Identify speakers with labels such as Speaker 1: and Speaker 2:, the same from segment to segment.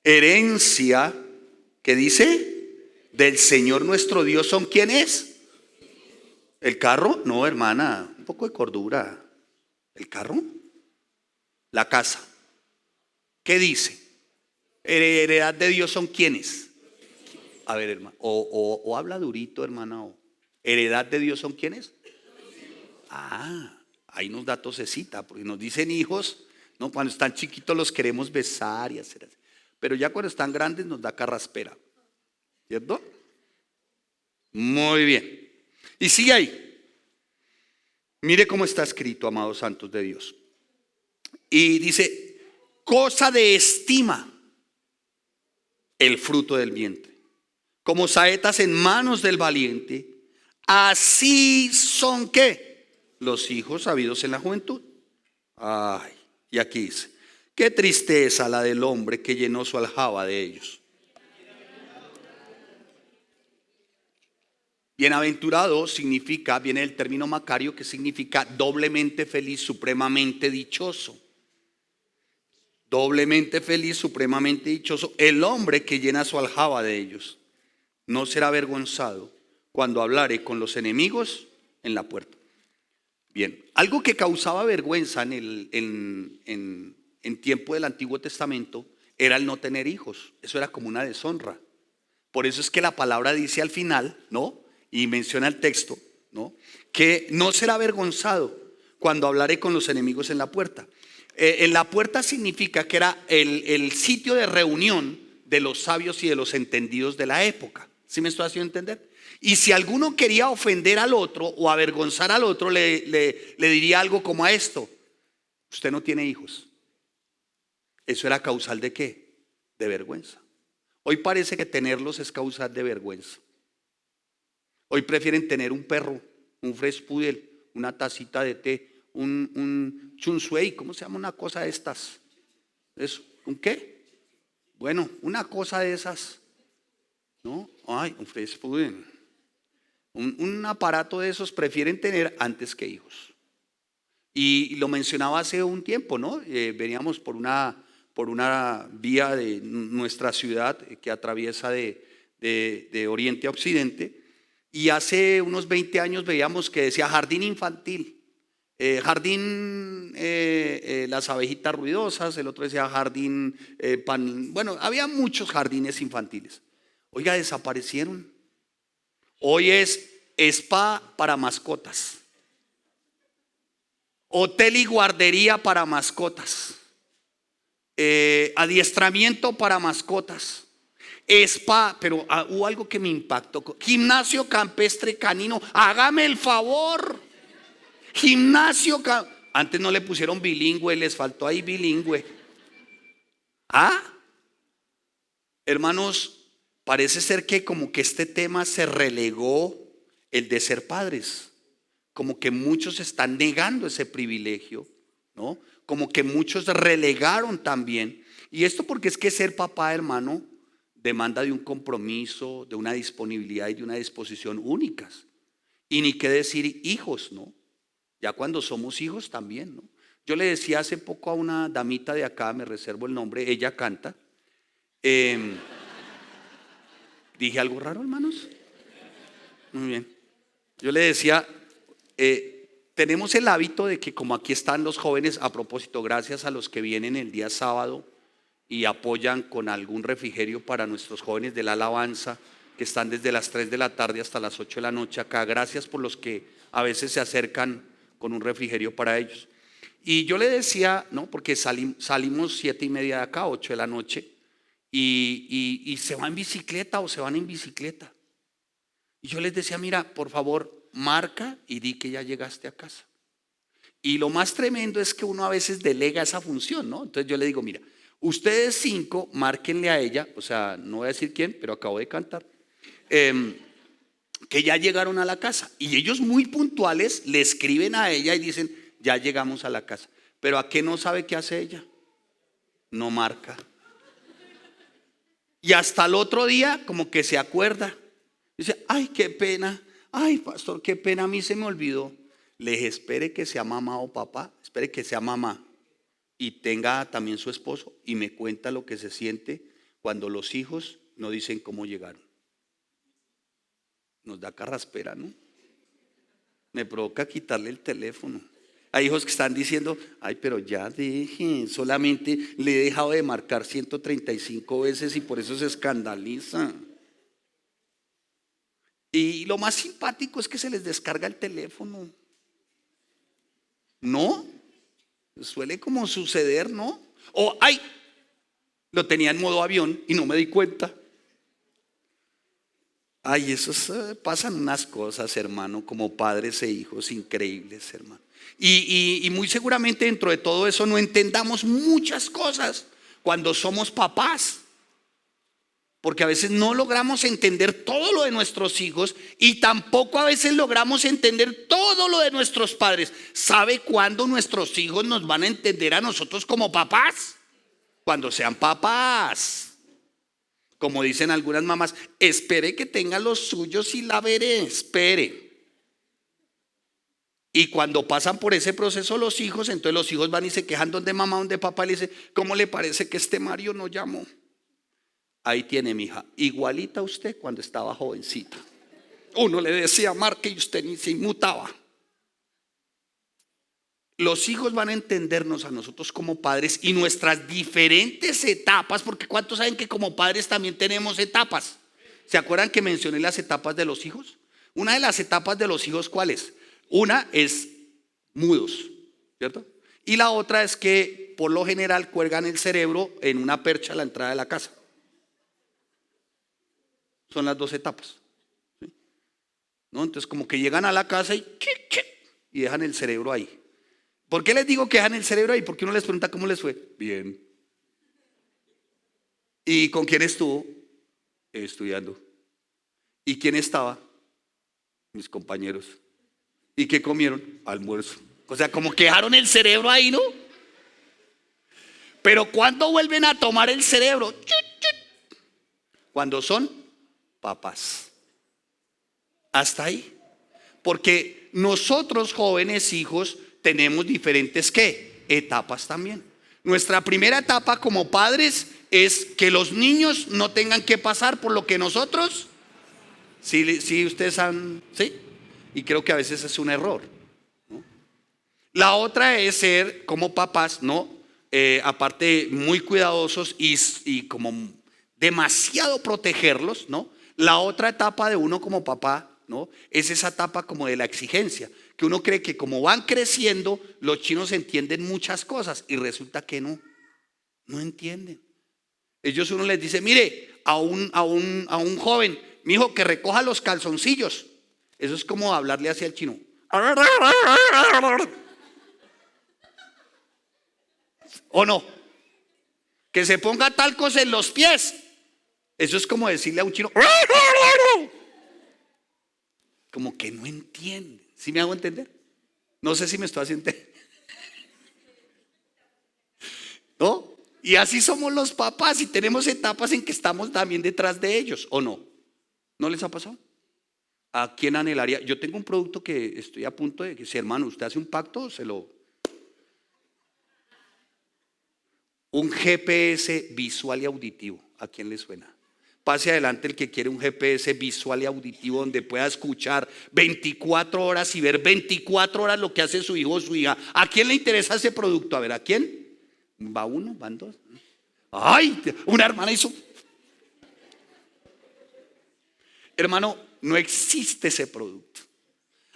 Speaker 1: herencia, ¿qué dice? Del Señor nuestro Dios son ¿quiénes? ¿El carro? No, hermana, un poco de cordura. ¿El carro? La casa. ¿Qué dice? Heredad de Dios son ¿quiénes? A ver, hermano, o habla durito, hermana. Heredad de Dios son ¿quiénes? Ah, ahí nos da tosecita, porque nos dicen hijos, no, cuando están chiquitos los queremos besar y hacer así. Pero ya cuando están grandes nos da carraspera, ¿cierto? Muy bien. Y sigue ahí. Mire cómo está escrito, amados santos de Dios. Y dice, cosa de estima el fruto del vientre, como saetas en manos del valiente, así son ¿qué? Los hijos habidos en la juventud. Ay, y aquí dice, qué tristeza la del hombre que llenó su aljaba de ellos. Bienaventurado significa, viene el término macario que significa doblemente feliz, supremamente dichoso. Doblemente feliz, supremamente dichoso, el hombre que llena su aljaba de ellos. No será avergonzado cuando hablare con los enemigos en la puerta. Bien, algo que causaba vergüenza en tiempo del Antiguo Testamento era el no tener hijos. Eso era como una deshonra. Por eso es que la palabra dice al final, ¿no? Y menciona el texto, ¿no? Que no será avergonzado cuando hablaré con los enemigos en la puerta. En la puerta significa que era el sitio de reunión de los sabios y de los entendidos de la época. ¿Sí me estoy haciendo entender? Y si alguno quería ofender al otro o avergonzar al otro, le diría algo como a esto: usted no tiene hijos. Eso era causal de ¿qué? De vergüenza. Hoy parece que tenerlos es causal de vergüenza. Hoy prefieren tener un perro, un French Poodle, una tacita de té, un Chun Shui, ¿cómo se llama una cosa de estas? ¿Eso? ¿Un qué? Bueno, una cosa de esas, ¿no? Ay, un French Poodle. Un aparato de esos prefieren tener antes que hijos. Y lo mencionaba hace un tiempo, ¿no? Veníamos por una vía de nuestra ciudad que atraviesa de oriente a occidente. Y hace unos 20 años veíamos que decía jardín infantil, jardín las abejitas ruidosas, el otro decía jardín bueno, había muchos jardines infantiles. Oiga, desaparecieron. Hoy es spa para mascotas, hotel y guardería para mascotas, adiestramiento para mascotas, spa, pero hubo algo que me impactó: gimnasio campestre canino. Hágame el favor, gimnasio antes no le pusieron bilingüe, les faltó ahí bilingüe. Hermanos, parece ser que como que este tema se relegó, el de ser padres. Como que muchos están negando ese privilegio, ¿no? Como que muchos relegaron también. Y esto porque es que ser papá, hermano, demanda de un compromiso, de una disponibilidad y de una disposición únicas. Y ni qué decir hijos, ¿no? Ya cuando somos hijos también, ¿no? Yo le decía hace poco a una damita de acá, me reservo el nombre, ella canta. ¿Dije algo raro, hermanos? Muy bien. Yo le decía, tenemos el hábito de que como aquí están los jóvenes, a propósito, gracias a los que vienen el día sábado y apoyan con algún refrigerio para nuestros jóvenes de la alabanza, que están desde las 3 de la tarde hasta las 8 de la noche acá. Gracias por los que a veces se acercan con un refrigerio para ellos. Y yo le decía, ¿no? Porque salimos 7:30 de acá, 8 de la noche, y se va en bicicleta o se van en bicicleta. Y yo les decía, mira, por favor, marca y di que ya llegaste a casa. Y lo más tremendo es que uno a veces delega esa función, ¿no? Entonces yo le digo, mira, ustedes 5, márquenle a ella, o sea, no voy a decir quién, pero acabo de cantar, que ya llegaron a la casa. Y ellos muy puntuales le escriben a ella y dicen, ya llegamos a la casa. Pero ¿a qué no sabe qué hace ella? No marca. Y hasta el otro día como que se acuerda. Dice, ay, qué pena. Ay, pastor, qué pena, a mí se me olvidó. Le dije, espere que sea mamá o papá, espere que sea mamá y tenga también su esposo y me cuenta lo que se siente cuando los hijos no dicen cómo llegaron. Nos da carraspera, ¿no? Me provoca quitarle el teléfono. Hay hijos que están diciendo, ay, pero ya deje, solamente le he dejado de marcar 135 veces y por eso se escandaliza. Y lo más simpático es que se les descarga el teléfono. ¿No? Suele como suceder, ¿no? O, ay, lo tenía en modo avión y no me di cuenta. Ay, pasan unas cosas, hermano, como padres e hijos increíbles, hermano. Y muy seguramente dentro de todo eso no entendamos muchas cosas cuando somos papás. Porque a veces no logramos entender todo lo de nuestros hijos y tampoco a veces logramos entender todo lo de nuestros padres. ¿Sabe cuándo nuestros hijos nos van a entender a nosotros como papás? Cuando sean papás. Como dicen algunas mamás, espere que tenga los suyos y la veré, espere. Y cuando pasan por ese proceso los hijos, entonces los hijos van y se quejan donde mamá, donde papá, y le dicen, ¿cómo le parece que este Mario no llamó? Ahí tiene, mija, igualita a usted cuando estaba jovencita. Uno le decía marque y usted ni se inmutaba. Los hijos van a entendernos a nosotros como padres y nuestras diferentes etapas, porque ¿cuántos saben que como padres también tenemos etapas? ¿Se acuerdan que mencioné las etapas de los hijos? Una de las etapas de los hijos, ¿cuál es? Una es mudos, ¿cierto? Y la otra es que por lo general cuelgan el cerebro en una percha a la entrada de la casa. Son las dos etapas, ¿sí? ¿No? Entonces como que llegan a la casa y dejan el cerebro ahí. ¿Por qué les digo que dejan el cerebro ahí? Porque uno les pregunta cómo les fue. Bien. ¿Y con quién estuvo? Estudiando. ¿Y quién estaba? Mis compañeros. ¿Y qué comieron? Almuerzo. O sea, como que dejaron el cerebro ahí, ¿no? Pero ¿cuándo vuelven a tomar el cerebro? Cuando son papás. Hasta ahí. Porque nosotros jóvenes hijos tenemos diferentes ¿qué? Etapas también. Nuestra primera etapa como padres es que los niños no tengan que pasar por lo que nosotros, sí ustedes han, sí, y creo que a veces es un error, ¿no? La otra es ser como papás, ¿no? Aparte muy cuidadosos y como demasiado protegerlos, ¿no? La otra etapa de uno como papá, ¿no? Es esa etapa como de la exigencia, que uno cree que como van creciendo los chinos entienden muchas cosas y resulta que no entienden. Ellos uno les dice, mire, a un joven, mi hijo, que recoja los calzoncillos. Eso es como hablarle hacia el chino. ¿O no? Que se ponga talcos en los pies. Eso es como decirle a un chino. Como que no entienden. ¿Sí me hago entender? No sé si me estoy haciendo entender. ¿No? Y así somos los papás y tenemos etapas en que estamos también detrás de ellos, ¿o no? ¿No les ha pasado? ¿A quién anhelaría? Yo tengo un producto que estoy a punto de que, si hermano, usted hace un pacto, un GPS visual y auditivo. ¿A quién le suena? Pase adelante el que quiere un GPS visual y auditivo donde pueda escuchar 24 horas y ver 24 horas lo que hace su hijo o su hija. ¿A quién le interesa ese producto? A ver, ¿a quién? ¿Va uno? ¿Van dos? ¡Ay! Una hermana hizo. Hermano, no existe ese producto.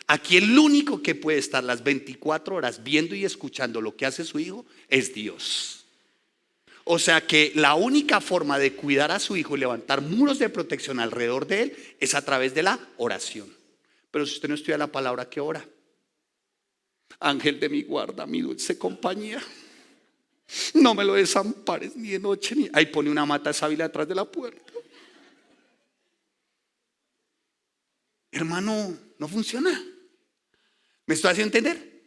Speaker 1: Aquí el único que puede estar las 24 horas viendo y escuchando lo que hace su hijo es Dios. O sea que la única forma de cuidar a su hijo y levantar muros de protección alrededor de él es a través de la oración. Pero si usted no estudia la palabra, ¿qué ora? Ángel de mi guarda, mi dulce compañía, no me lo desampares ni de noche ni. Ahí pone una mata de sábila detrás de la puerta. Hermano, no funciona. ¿Me estoy haciendo entender?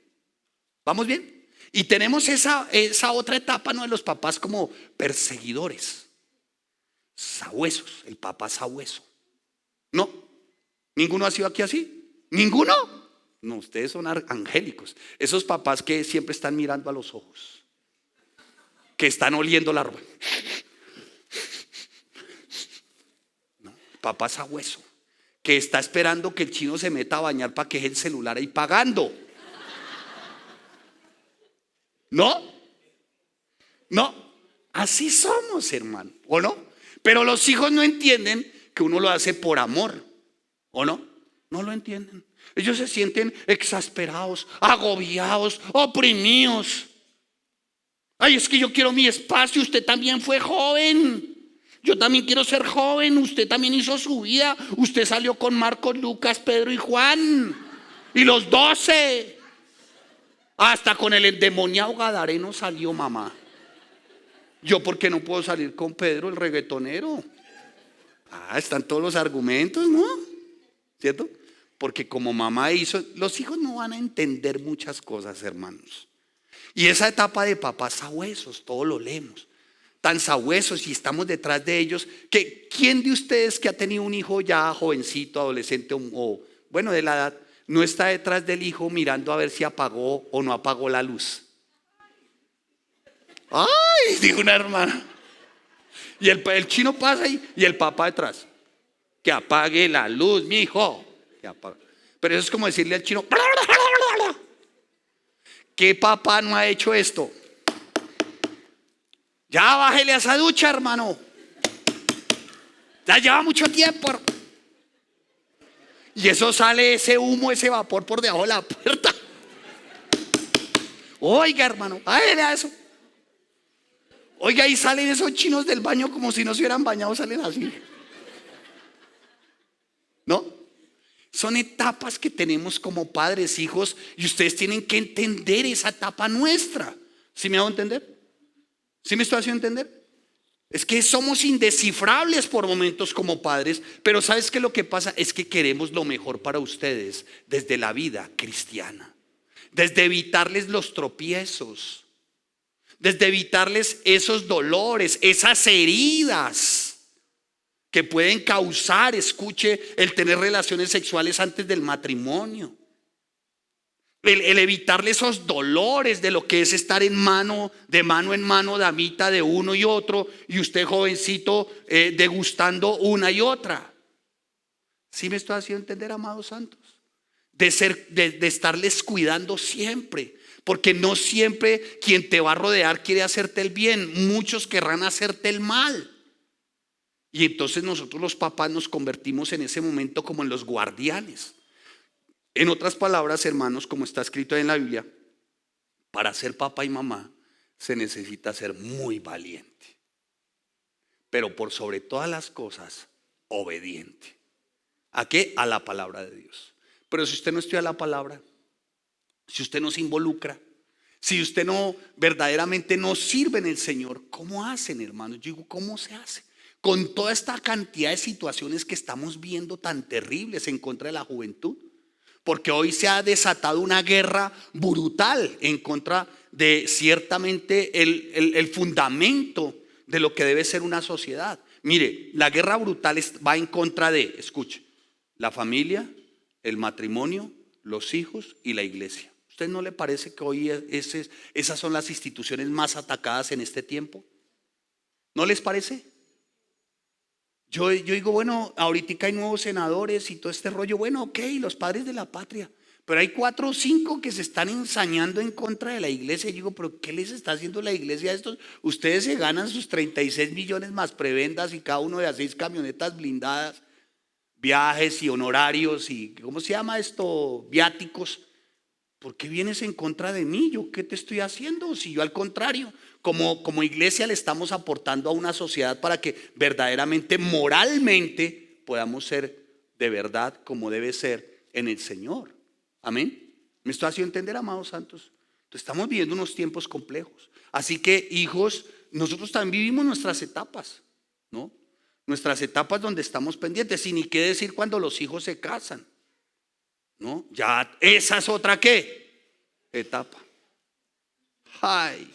Speaker 1: ¿Vamos bien? Y tenemos esa otra etapa, ¿no? De los papás como perseguidores, sabuesos, el papá sabueso. ¿No? ¿Ninguno ha sido aquí así? ¿Ninguno? No, ustedes son angélicos. Esos papás que siempre están mirando a los ojos, que están oliendo la ropa. papá sabueso, que está esperando que el chino se meta a bañar para que deje el celular ahí pagando. ¿No? No, así somos, hermano, ¿o no? Pero los hijos no entienden que uno lo hace por amor, ¿o no? No lo entienden. Ellos se sienten exasperados, agobiados, oprimidos. Ay, es que yo quiero mi espacio, usted también fue joven. Yo también quiero ser joven, usted también hizo su vida. Usted salió con Marcos, Lucas, Pedro y Juan. Y los 12. Hasta con el endemoniado gadareno salió, mamá. Yo, ¿por qué no puedo salir con Pedro, el reggaetonero? Están todos los argumentos, ¿no? ¿Cierto? Porque como mamá hizo, los hijos no van a entender muchas cosas, hermanos. Y esa etapa de papás sabuesos, todo lo leemos. Tan sabuesos y estamos detrás de ellos. Que ¿quién de ustedes que ha tenido un hijo ya jovencito, adolescente o bueno, de la edad, no está detrás del hijo mirando a ver si apagó o no apagó la luz? Ay, dijo una hermana. Y el chino pasa ahí y el papá detrás. Que apague la luz, mi hijo. Pero eso es como decirle al chino: ¿qué papá no ha hecho esto? Ya bájele a esa ducha, hermano. Ya lleva mucho tiempo. Y eso sale, ese humo, ese vapor por debajo de la puerta. Oiga, hermano, bájele a eso. Oiga, ahí salen esos chinos del baño como si no se hubieran bañado, salen así. ¿No? Son etapas que tenemos como padres, hijos, y ustedes tienen que entender esa etapa nuestra. ¿Sí me hago entender? ¿Sí me estoy haciendo entender? Es que somos indescifrables por momentos como padres, pero ¿sabes qué? Lo que pasa es que queremos lo mejor para ustedes desde la vida cristiana, desde evitarles los tropiezos, desde evitarles esos dolores, esas heridas que pueden causar, escuche, el tener relaciones sexuales antes del matrimonio. El evitarle esos dolores de lo que es estar en mano en mano, damita de uno y otro, y usted jovencito degustando una y otra. ¿Sí me estoy haciendo entender, amados santos? De estarles cuidando siempre, porque no siempre quien te va a rodear quiere hacerte el bien, muchos querrán hacerte el mal. Y entonces nosotros los papás nos convertimos en ese momento como en los guardianes. En otras palabras, hermanos, como está escrito en la Biblia, para ser papá y mamá se necesita ser muy valiente, pero por sobre todas las cosas, obediente. ¿A qué? A la palabra de Dios. Pero si usted no estudia la palabra, si usted no se involucra, si usted no verdaderamente no sirve en el Señor, ¿cómo hacen, hermanos? Yo digo, ¿cómo se hace? Con toda esta cantidad de situaciones que estamos viendo tan terribles en contra de la juventud. Porque hoy se ha desatado una guerra brutal en contra de ciertamente el fundamento de lo que debe ser una sociedad. Mire, la guerra brutal va en contra de, escuche, la familia, el matrimonio, los hijos y la iglesia. ¿Usted no le parece que hoy esas son las instituciones más atacadas en este tiempo? ¿No les parece? Yo digo, bueno, ahorita hay nuevos senadores y todo este rollo. Bueno, ok, los padres de la patria. Pero hay 4 o 5 que se están ensañando en contra de la iglesia. Yo digo, pero ¿qué les está haciendo la iglesia a estos? Ustedes se ganan sus 36 millones más prebendas y cada uno de las 6 camionetas blindadas, viajes y honorarios y ¿cómo se llama esto? Viáticos. ¿Por qué vienes en contra de mí? ¿Yo qué te estoy haciendo? Si yo al contrario, como iglesia le estamos aportando a una sociedad para que verdaderamente, moralmente, podamos ser de verdad como debe ser en el Señor. Amén. ¿Me estoy haciendo entender, amados santos? Entonces, estamos viviendo unos tiempos complejos. Así que, hijos, nosotros también vivimos nuestras etapas, ¿no? Nuestras etapas donde estamos pendientes. Y ni qué decir cuando los hijos se casan, ¿no? Ya esa es otra ¿qué? Etapa. Ay,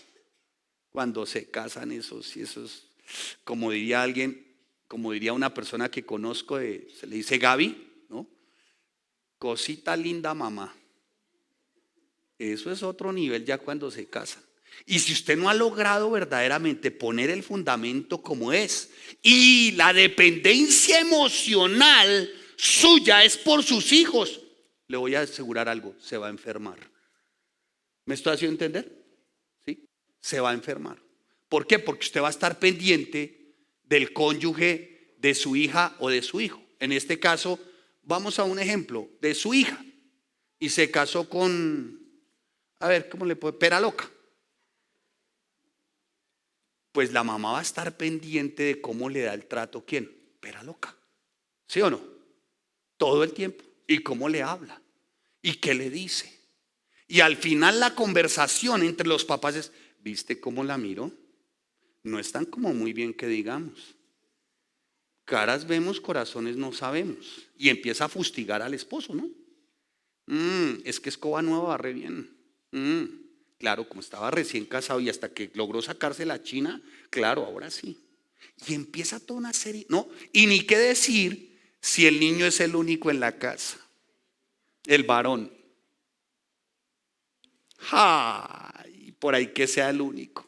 Speaker 1: cuando se casan esos, como diría alguien, como diría una persona que conozco, se le dice Gaby, ¿no? Cosita linda, mamá. Eso es otro nivel ya cuando se casan. Y si usted no ha logrado verdaderamente poner el fundamento como es, y la dependencia emocional suya es por sus hijos, le voy a asegurar algo, se va a enfermar. ¿Me estoy haciendo entender? ¿Sí? Se va a enfermar. ¿Por qué? Porque usted va a estar pendiente del cónyuge de su hija o de su hijo. En este caso, vamos a un ejemplo de su hija. Y se casó con, a ver, ¿cómo le puedo? Pera loca. Pues la mamá va a estar pendiente de cómo le da el trato, ¿quién? Pera loca. ¿Sí o no? Todo el tiempo. Y cómo le habla. Y qué le dice. Y al final la conversación entre los papás es, ¿viste cómo la miró? No están como muy bien que digamos. Caras vemos, corazones no sabemos. Y empieza a fustigar al esposo, ¿no? Es que escoba nueva barre bien. Claro, como estaba recién casado y hasta que logró sacarse la china, claro, ahora sí. Y empieza toda una serie, ¿no? Y ni qué decir si el niño es el único en la casa, el varón. Ay, por ahí que sea el único.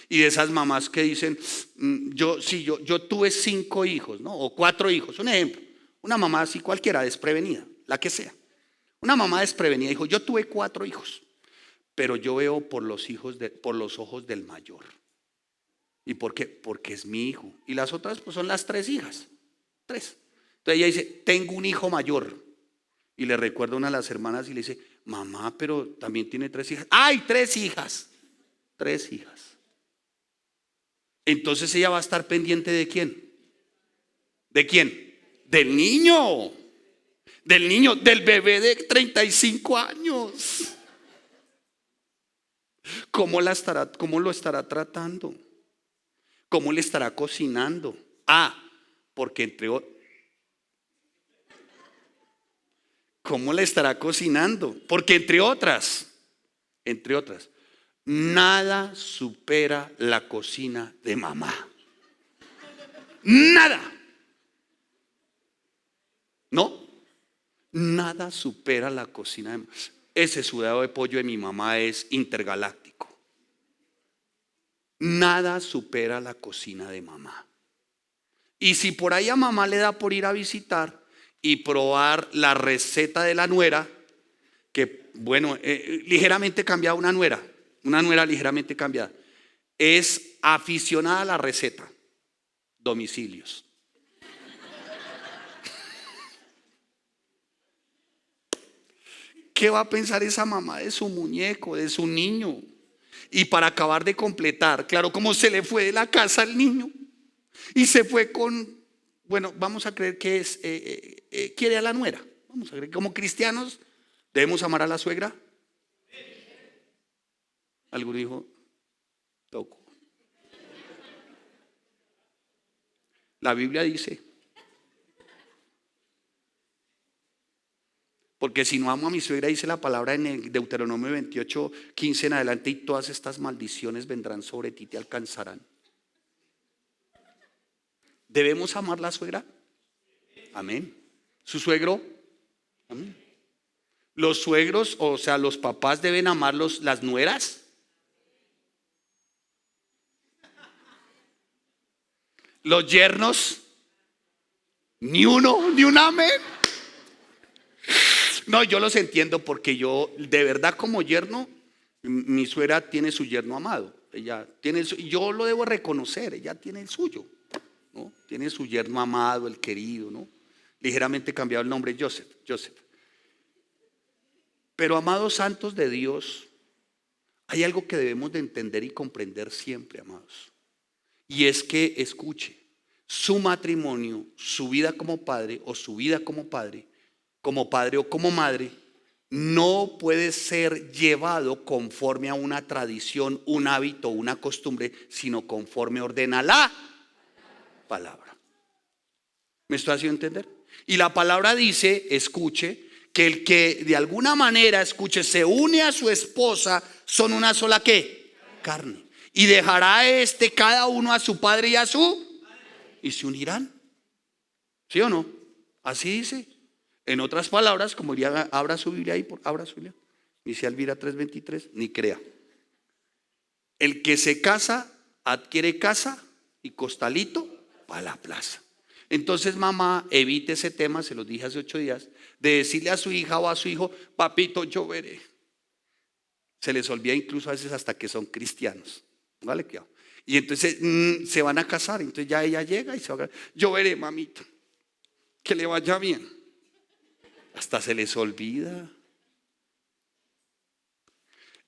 Speaker 1: Y de esas mamás que dicen, yo tuve 5 hijos, ¿no? O 4 hijos, un ejemplo. Una mamá así cualquiera, desprevenida, la que sea. Una mamá desprevenida dijo, yo tuve 4 hijos, pero yo veo por los ojos del mayor. ¿Y por qué? Porque es mi hijo. Y las otras pues son las 3 hijas. 3. Entonces ella dice, tengo un hijo mayor. Y le recuerda a una de las hermanas y le dice, mamá, pero también tiene 3 hijas. ¡Ay, 3 hijas! 3 hijas. Entonces ella va a estar pendiente ¿de quién? ¿De quién? Del niño. Del niño, del bebé de 35 años. ¿Cómo lo estará tratando? ¿Cómo le estará cocinando? Porque ¿cómo le estará cocinando? Porque entre otras, nada supera la cocina de mamá. Nada. ¿No? Nada supera la cocina de mamá. Ese sudado de pollo de mi mamá es intergaláctico. Nada supera la cocina de mamá. Y si por ahí a mamá le da por ir a visitar y probar la receta de la nuera, que bueno, ligeramente cambiada una nuera ligeramente cambiada, es aficionada a la receta, domicilios. ¿Qué va a pensar esa mamá de su muñeco, de su niño? Y para acabar de completar, claro, como se le fue de la casa al niño y se fue con, bueno, vamos a creer que quiere a la nuera. Vamos a creer que como cristianos debemos amar a la suegra. Alguno dijo, toco. La Biblia dice, porque si no amo a mi suegra, dice la palabra en el Deuteronomio 28, 15 en adelante, y todas estas maldiciones vendrán sobre ti, te alcanzarán. ¿Debemos amar la suegra? Amén. ¿Su suegro? Amén. ¿Los suegros, o sea, los papás deben amar las nueras? ¿Los yernos? Ni uno, ni un amén. No, yo los entiendo porque yo, de verdad, como yerno, mi suegra tiene su yerno amado. Ella tiene, yo lo debo reconocer, ella tiene el suyo, ¿no? Tiene su yerno amado, el querido, ¿no? Ligeramente cambiado el nombre, Joseph. Pero amados santos de Dios, hay algo que debemos de entender y comprender siempre, amados. Y es que, escuche, su matrimonio, su vida como padre o su vida como padre o como madre, no puede ser llevado conforme a una tradición, un hábito, una costumbre, sino conforme ordena la palabra. ¿Me estoy haciendo entender? Y la palabra dice, escuche, que el que de alguna manera, escuche, se une a su esposa, son una sola ¿qué? Carne. Y dejará cada uno a su padre y se unirán. ¿Sí o no? Así dice. En otras palabras, como diría, abra su Biblia ahí, abra su Biblia. Dice Elvira 3:23, ni crea. El que se casa adquiere casa y costalito para la plaza. Entonces, mamá, evite ese tema, se los dije hace 8 días, de decirle a su hija o a su hijo, papito, yo veré. Se les olvida incluso a veces hasta que son cristianos. Póngale cuidado. Y entonces se van a casar. Entonces ya ella llega y se va a casar. Yo veré, mamita, que le vaya bien. Hasta se les olvida.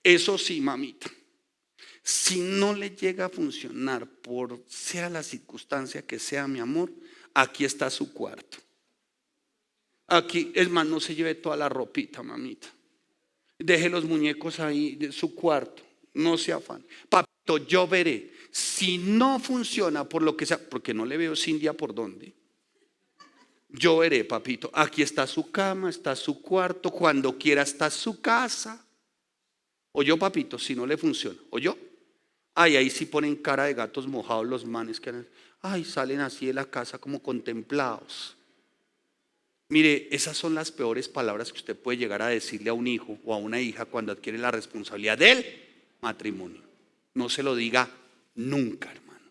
Speaker 1: Eso sí, mamita, si no le llega a funcionar por sea la circunstancia que sea, mi amor, aquí está su cuarto. Aquí, es más, no se lleve toda la ropita, mamita. Deje los muñecos ahí de su cuarto. No se afane. Papito, yo veré. Si no funciona por lo que sea, porque no le veo Cindia por dónde. Yo veré, papito. Aquí está su cama, está su cuarto. Cuando quiera está su casa. O yo, papito, si no le funciona. O yo. Ay, ahí sí ponen cara de gatos mojados los manes que ay, salen así de la casa como contemplados. Mire, esas son las peores palabras que usted puede llegar a decirle a un hijo o a una hija cuando adquiere la responsabilidad del matrimonio. No se lo diga nunca, hermano.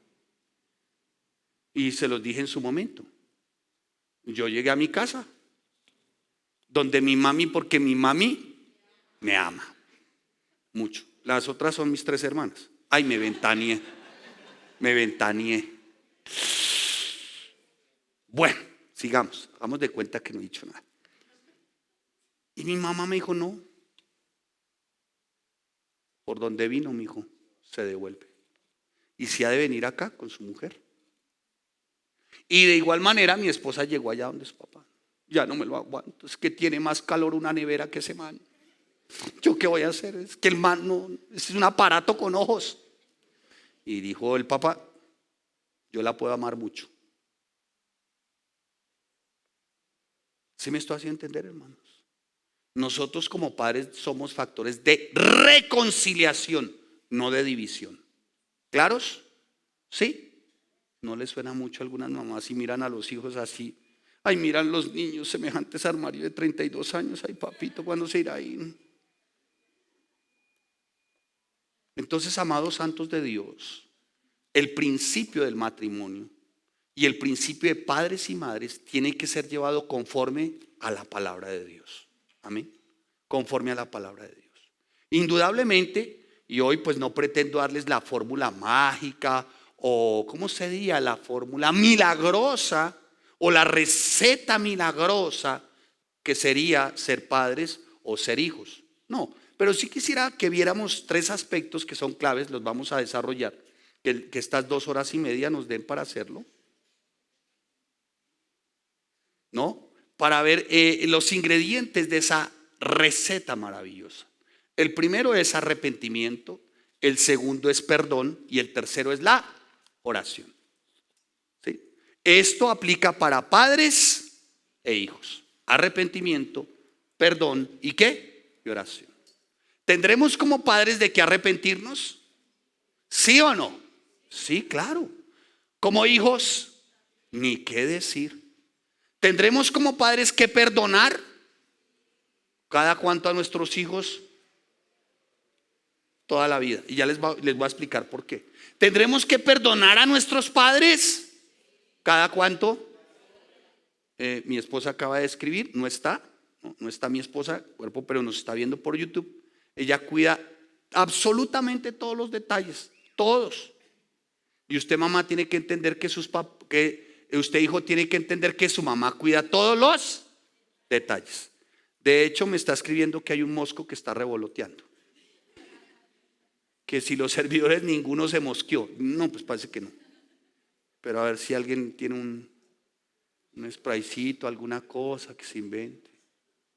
Speaker 1: Y se los dije en su momento. Yo llegué a mi casa, donde mi mami, porque mi mami me ama mucho. Las otras son mis 3 hermanas. Ay, me ventaneé. Bueno, sigamos. Hagamos de cuenta que no he dicho nada. Y mi mamá me dijo, no. Por donde vino, mi hijo, se devuelve. Y si ha de venir acá con su mujer. Y de igual manera mi esposa llegó allá donde su papá. Ya no me lo aguanto. Es que tiene más calor una nevera que ese man. ¿Yo qué voy a hacer? Es que el man no, es un aparato con ojos. Y dijo el papá, yo la puedo amar mucho. ¿Sí me estoy haciendo entender, hermanos? Nosotros como padres somos factores de reconciliación, no de división. ¿Claros? ¿Sí? ¿No les suena mucho a algunas mamás y miran a los hijos así? Ay, miran los niños semejantes a armario de 32 años. Ay, papito, ¿cuándo se irá ahí? Entonces, amados santos de Dios, el principio del matrimonio y el principio de padres y madres tiene que ser llevado conforme a la palabra de Dios. Amén. Conforme a la palabra de Dios. Indudablemente, y hoy pues no pretendo darles la fórmula mágica o, ¿cómo se diría? La fórmula milagrosa o la receta milagrosa que sería ser padres o ser hijos. No, pero sí quisiera que viéramos 3 aspectos que son claves, los vamos a desarrollar, que estas 2 horas y media nos den para hacerlo. ¿No? Para ver los ingredientes de esa receta maravillosa. El primero es arrepentimiento, el segundo es perdón y el tercero es la oración. ¿Sí? Esto aplica para padres e hijos. Arrepentimiento, perdón y ¿qué? Y oración. ¿Tendremos como padres de qué arrepentirnos? ¿Sí o no? Sí, claro. Como hijos, ni qué decir. ¿Tendremos como padres que perdonar? ¿Cada cuánto a nuestros hijos? Toda la vida. Y ya les voy a explicar por qué. ¿Tendremos que perdonar a nuestros padres? ¿Cada cuánto? Mi esposa acaba de escribir, no está mi esposa, cuerpo, pero nos está viendo por YouTube. Ella cuida absolutamente todos los detalles, todos. Y usted, mamá, tiene que entender que usted, hijo, tiene que entender que su mamá cuida todos los detalles. De hecho, me está escribiendo que hay un mosco que está revoloteando. Que si los servidores ninguno se mosqueó. No, pues parece que no. Pero a ver si alguien tiene un spraycito, alguna cosa que se invente.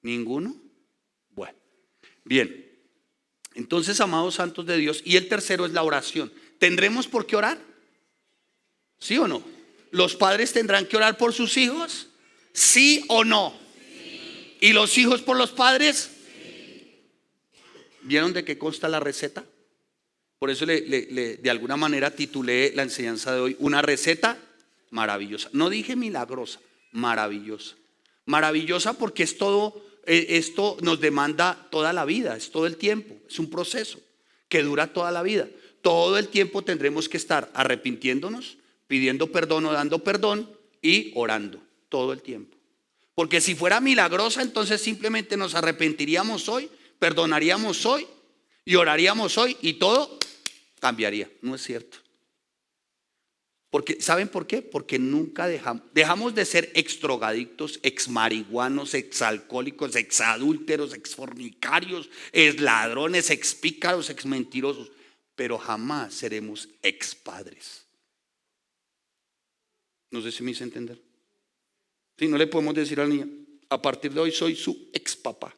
Speaker 1: ¿Ninguno? Bueno, bien. Entonces, amados santos de Dios, y el tercero es la oración. ¿Tendremos por qué orar? ¿Sí o no? ¿Los padres tendrán que orar por sus hijos? ¿Sí o no? Sí. ¿Y los hijos por los padres? Sí. ¿Vieron de qué consta la receta? Por eso de alguna manera titulé la enseñanza de hoy una receta maravillosa. No dije milagrosa, maravillosa. Maravillosa porque es todo, esto nos demanda toda la vida, es todo el tiempo, es un proceso que dura toda la vida. todo el tiempo tendremos que estar arrepintiéndonos, pidiendo perdón o dando perdón y orando todo el tiempo. Porque si fuera milagrosa, entonces simplemente nos arrepentiríamos hoy, perdonaríamos hoy y oraríamos hoy y todo cambiaría. No es cierto. Porque, ¿saben por qué? Porque nunca dejamos de ser exdrogadictos, exmarihuanos, exalcohólicos, exadúlteros, exfornicarios, exladrones, expícaros, exmentirosos, pero jamás seremos expadres. No sé si me hice entender. Si no le podemos decir al niño, a partir de hoy soy su expapá.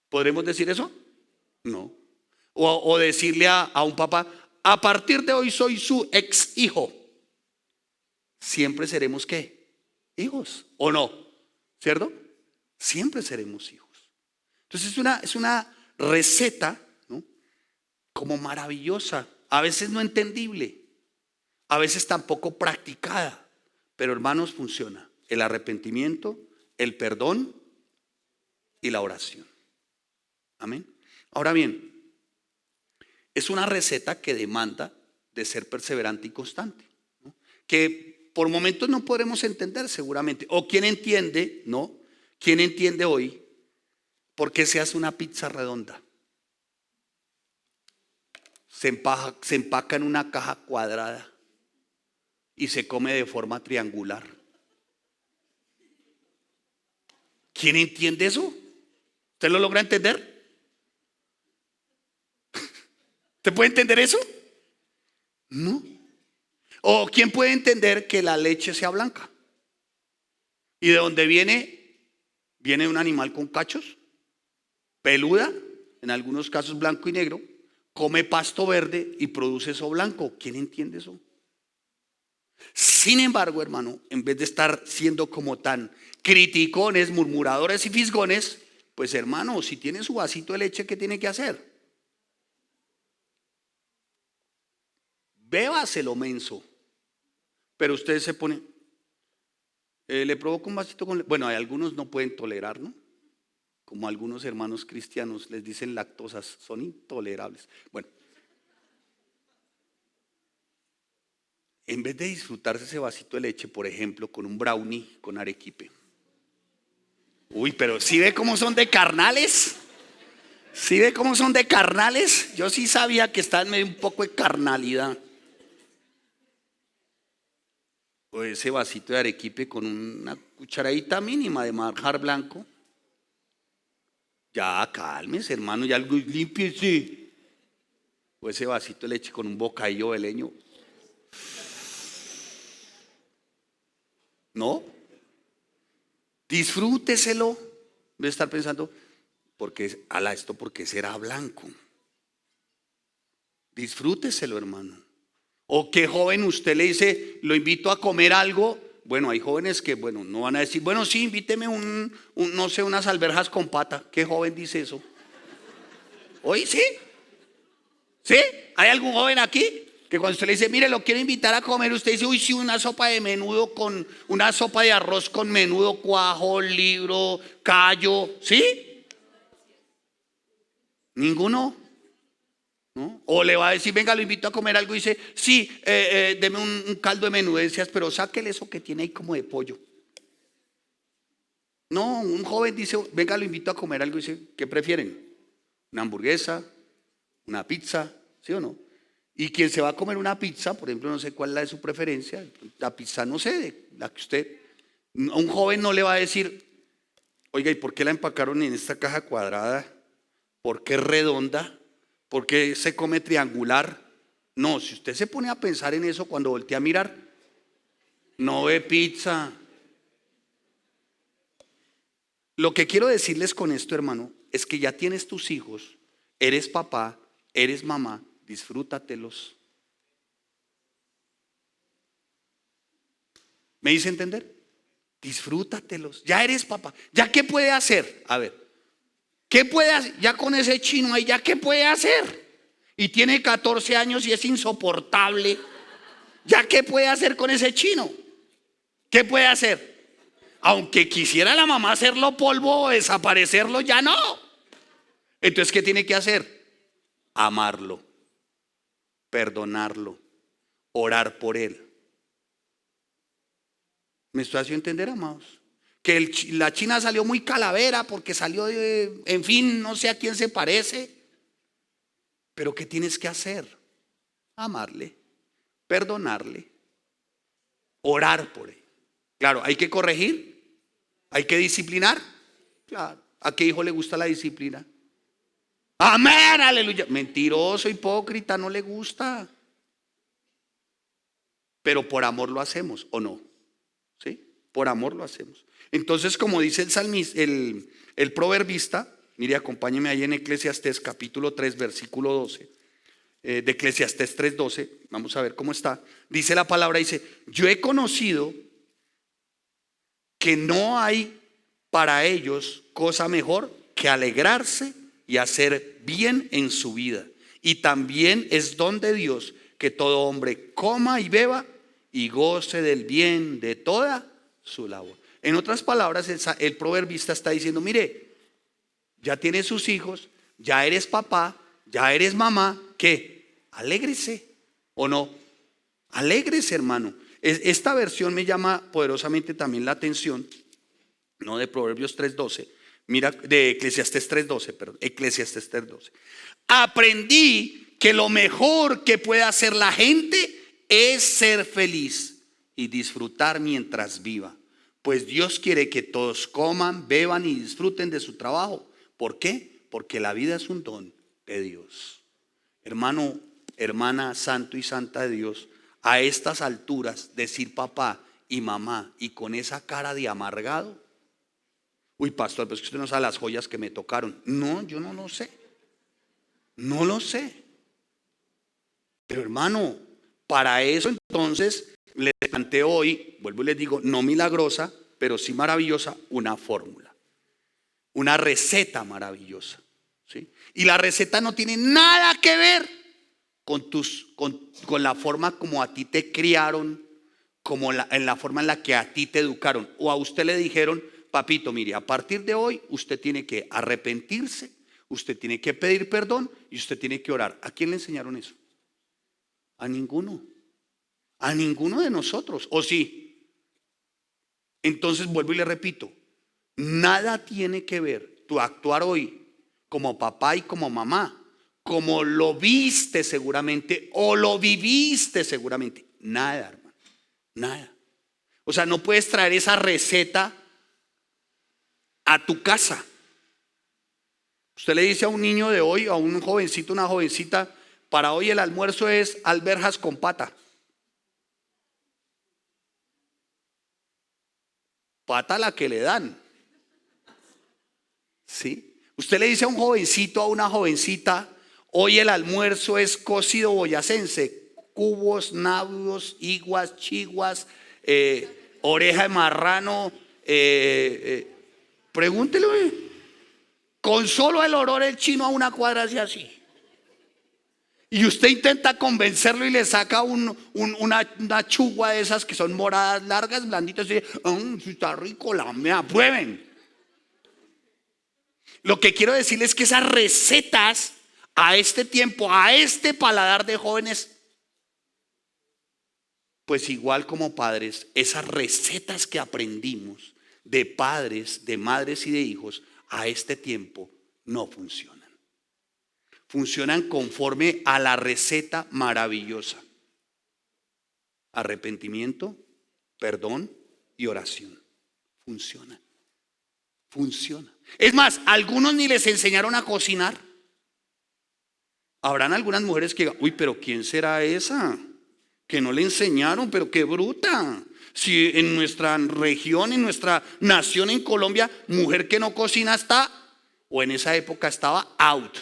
Speaker 1: ¿Podremos decir eso? No. O decirle a un papá, a partir de hoy soy su ex hijo. Siempre seremos ¿qué? Hijos, ¿o no? ¿Cierto? Siempre seremos hijos. Entonces es una receta, ¿no? Como maravillosa, a veces no entendible, a veces tampoco practicada, pero hermanos funciona. El arrepentimiento, el perdón y la oración. Amén. Ahora bien, es una receta que demanda de ser perseverante y constante, ¿no? Que por momentos no podremos entender seguramente. O quién entiende, ¿no? ¿Quién entiende hoy por qué se hace una pizza redonda? Se empaca en una caja cuadrada y se come de forma triangular. ¿Quién entiende eso? ¿Usted lo logra entender? ¿Usted puede entender eso? No. ¿O quién puede entender que la leche sea blanca? ¿Y de dónde viene? Viene de un animal con cachos, peluda, en algunos casos blanco y negro, come pasto verde y produce eso blanco. ¿Quién entiende eso? Sin embargo, hermano, en vez de estar siendo como tan criticones, murmuradores y fisgones, pues hermano, si tiene su vasito de leche, ¿qué tiene que hacer? Bébaselo, menso. Pero usted se pone, le provoca un vasito con leche. Bueno, hay algunos no pueden tolerar, ¿no? Como algunos hermanos cristianos les dicen lactosas, son intolerables. Bueno, en vez de disfrutarse ese vasito de leche, por ejemplo, con un brownie con arequipe. Uy, pero ¿sí ve cómo son de carnales? ¿Sí ve cómo son de carnales? Yo sí sabía que está en medio un poco de carnalidad. O ese vasito de arequipe con una cucharadita mínima de manjar blanco. Ya, cálmese, hermano, ya algo límpiese. O ese vasito de leche con un bocadillo de leño. ¿No? Disfrúteselo. Debe estar pensando, porque esto porque será blanco. Disfrúteselo, hermano. O qué joven usted le dice, lo invito a comer algo. Bueno, hay jóvenes que, bueno, no van a decir, bueno, sí, invíteme no sé, unas alberjas con pata. ¿Qué joven dice eso? ¿Hoy sí? ¿Sí? ¿Hay algún joven aquí? Que cuando usted le dice, mire, lo quiero invitar a comer, usted dice, uy, sí, una sopa de menudo una sopa de arroz con menudo, cuajo, libro, callo. ¿Sí? ¿Ninguno? ¿No? O le va a decir, venga, lo invito a comer algo y dice, sí, deme un caldo de menudencias, pero sáquele eso que tiene ahí como de pollo. No, un joven dice, venga, lo invito a comer algo y dice, ¿qué prefieren? ¿Una hamburguesa? ¿Una pizza? ¿Sí o no? Y quien se va a comer una pizza, por ejemplo, no sé cuál es la de su preferencia, la pizza no sé, la que usted, a un joven no le va a decir, oiga, ¿y por qué la empacaron en esta caja cuadrada? ¿Por qué es redonda? ¿Por qué se come triangular? No, si usted se pone a pensar en eso cuando voltea a mirar, no ve pizza. Lo que quiero decirles con esto, hermano, es que ya tienes tus hijos, eres papá, eres mamá, disfrútatelos. ¿Me hice entender? Disfrútatelos. Ya eres papá. ¿Ya qué puede hacer? A ver. ¿Qué puede hacer? Ya con ese chino ahí, ¿ya qué puede hacer? Y tiene 14 años y es insoportable. ¿Ya qué puede hacer con ese chino? ¿Qué puede hacer? Aunque quisiera la mamá hacerlo polvo o desaparecerlo, ya no. Entonces, ¿qué tiene que hacer? amarlo, perdonarlo, orar por él. ¿Me estoy haciendo entender, amados? Que la China salió muy calavera porque salió de, en fin, no sé a quién se parece. Pero ¿qué tienes que hacer? Amarle, perdonarle, orar por él. Claro, hay que corregir, hay que disciplinar. Claro, ¿a qué hijo le gusta la disciplina? Amén, aleluya. Mentiroso, hipócrita, no le gusta. Pero por amor lo hacemos, ¿o no? ¿Sí? Por amor lo hacemos. Entonces, como dice el salmista, el proverbista, mire, acompáñeme ahí en Eclesiastés capítulo 3, versículo 12. De Eclesiastés 3:12, vamos a ver cómo está. Dice la palabra, dice: yo he conocido que no hay para ellos cosa mejor que alegrarse y hacer bien en su vida. Y también es don de Dios que todo hombre coma y beba y goce del bien de toda su labor. En otras palabras, el proverbista está diciendo: mire, ya tienes sus hijos, ya eres papá, ya eres mamá, ¿qué? Alégrese, ¿o no? Alégrese, hermano. Esta versión me llama poderosamente también la atención, no de Proverbios 3:12, mira, de Eclesiastés 3:12, perdón, Eclesiastés 3:12. Aprendí que lo mejor que puede hacer la gente es ser feliz y disfrutar mientras viva. Pues Dios quiere que todos coman, beban y disfruten de su trabajo. ¿Por qué? Porque la vida es un don de Dios. Hermano, hermana, santo y santa de Dios, a estas alturas decir papá y mamá y con esa cara de amargado: uy, pastor, pero es que usted no sabe las joyas que me tocaron. No, yo no lo sé. No lo sé. Pero hermano, para eso entonces les planteo hoy, vuelvo y les digo, no milagrosa, pero sí maravillosa, una fórmula, una receta maravillosa, ¿sí? Y la receta no tiene nada que ver con la forma como a ti te criaron, en la forma en la que a ti te educaron. O a usted le dijeron: papito, mire, a partir de hoy usted tiene que arrepentirse, usted tiene que pedir perdón y usted tiene que orar. ¿A quién le enseñaron eso? A ninguno. A ninguno de nosotros. ¿O sí? Entonces vuelvo y le repito, nada tiene que ver tu actuar hoy como papá y como mamá, como lo viste seguramente o lo viviste seguramente. Nada, hermano. Nada. O sea, no puedes traer esa receta a tu casa. Usted le dice a un niño de hoy, a un jovencito, una jovencita: para hoy el almuerzo es alberjas con pata. Pata la que le dan. ¿Sí? Usted le dice a un jovencito, a una jovencita: hoy el almuerzo es cocido boyacense, cubos, nabos, iguas, chiguas, oreja de marrano. Pregúntele, con solo el olor el chino a una cuadra hace así. Y usted intenta convencerlo y le saca una chugua de esas que son moradas, largas, blanditas, y dice: está rico, me aprueben. Lo que quiero decirles es que esas recetas a este tiempo, a este paladar de jóvenes, pues igual como padres, esas recetas que aprendimos de padres, de madres y de hijos, a este tiempo no funcionan. Funcionan conforme a la receta maravillosa: arrepentimiento, perdón y oración. Funciona. Funciona. Es más, algunos ni les enseñaron a cocinar. Habrán algunas mujeres que digan: uy, pero ¿quién será esa? Que no le enseñaron, pero qué bruta. Si en nuestra región, en nuestra nación, en Colombia, mujer que no cocina está, o en esa época estaba out.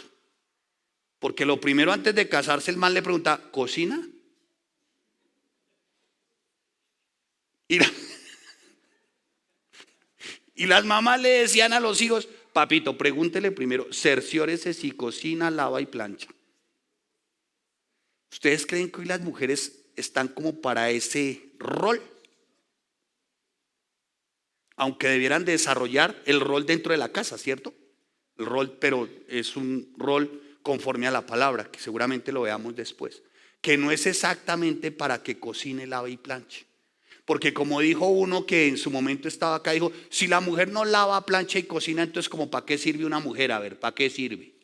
Speaker 1: Porque lo primero antes de casarse el man le pregunta: ¿cocina? Y las mamás le decían a los hijos: papito, pregúntele primero, cerciórese si cocina, lava y plancha. ¿Ustedes creen que hoy las mujeres están como para ese rol? Aunque debieran desarrollar el rol dentro de la casa, ¿cierto? El rol, pero es un rol conforme a la palabra, que seguramente lo veamos después, que no es exactamente para que cocine, lave y planche. Porque como dijo uno que en su momento estaba acá, dijo, si la mujer no lava, plancha y cocina, entonces como ¿para qué sirve una mujer? A ver, ¿para qué sirve?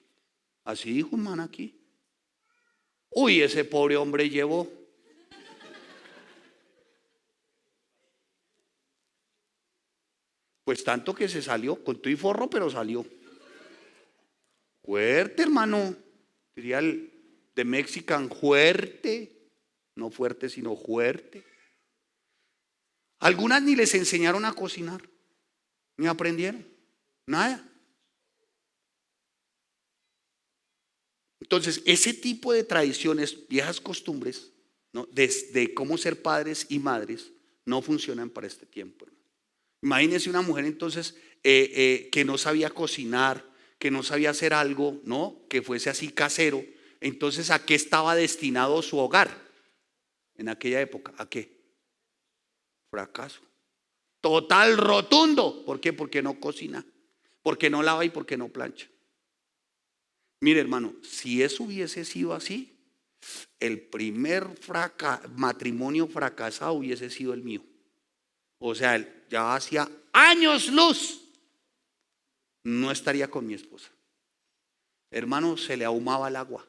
Speaker 1: Así dijo un man aquí. Uy, ese pobre hombre llevó. Pues tanto que se salió, con todo y forro, pero salió. Fuerte, hermano. Diría el de Mexican, fuerte. No fuerte, sino fuerte. Algunas ni les enseñaron a cocinar, ni aprendieron, nada. Entonces, ese tipo de tradiciones, viejas costumbres, ¿no? de cómo ser padres y madres, no funcionan para este tiempo, hermano. Imagínense una mujer entonces que no sabía cocinar, que no sabía hacer algo, ¿no? Que fuese así casero. Entonces, ¿a qué estaba destinado su hogar en aquella época? ¿A qué? Fracaso. Total, rotundo. ¿Por qué? Porque no cocina, porque no lava y porque no plancha. Mire, hermano, si eso hubiese sido así, el primer matrimonio fracasado hubiese sido el mío. O sea, ya hacía años luz no estaría con mi esposa. Hermano, se le ahumaba el agua.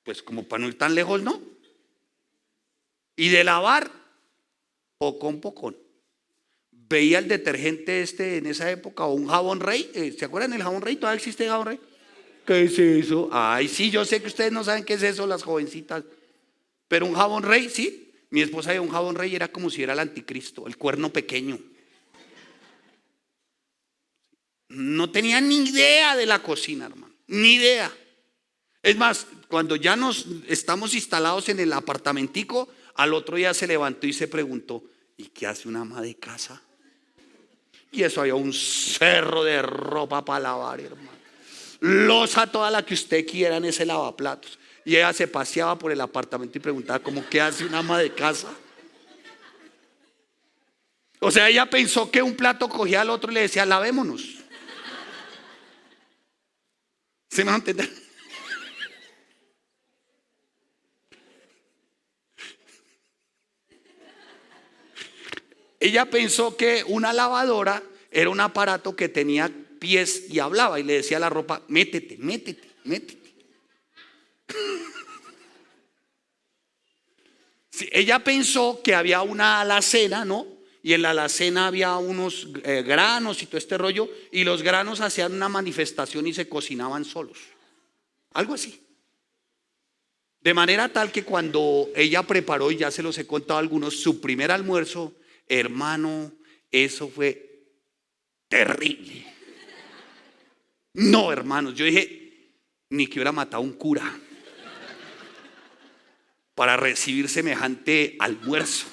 Speaker 1: Pues como para no ir tan lejos, ¿no? Y de lavar, pocón, pocón. Veía el detergente en esa época, o un jabón rey. ¿Se acuerdan del jabón rey? ¿Todavía existe el jabón rey? ¿Qué es eso? Ay, sí, yo sé que ustedes no saben qué es eso, las jovencitas. Pero un jabón rey, sí. Mi esposa de un jabón rey era como si era el anticristo, el cuerno pequeño. No tenía ni idea de la cocina, hermano. Ni idea. Es más, cuando ya nos estamos instalados en el apartamentico, al otro día se levantó y se preguntó, ¿y qué hace una ama de casa? Y eso había un cerro de ropa para lavar, hermano. Loza toda la que usted quiera en ese lavaplatos. Y ella se paseaba por el apartamento y preguntaba, ¿cómo qué hace una ama de casa? O sea, ella pensó que un plato cogía al otro y le decía, lavémonos. ¿Se me va a entender? Ella pensó que una lavadora era un aparato que tenía pies y hablaba y le decía a la ropa, métete, métete, métete. Sí, ella pensó que había una alacena, ¿no? Y en la alacena había unos granos y todo este rollo, y los granos hacían una manifestación y se cocinaban solos. Algo así. De manera tal que cuando ella preparó, y ya se los he contado a algunos, su primer almuerzo, hermano, eso fue terrible. No, hermanos, yo dije, ni que hubiera matado a un cura para recibir semejante almuerzo.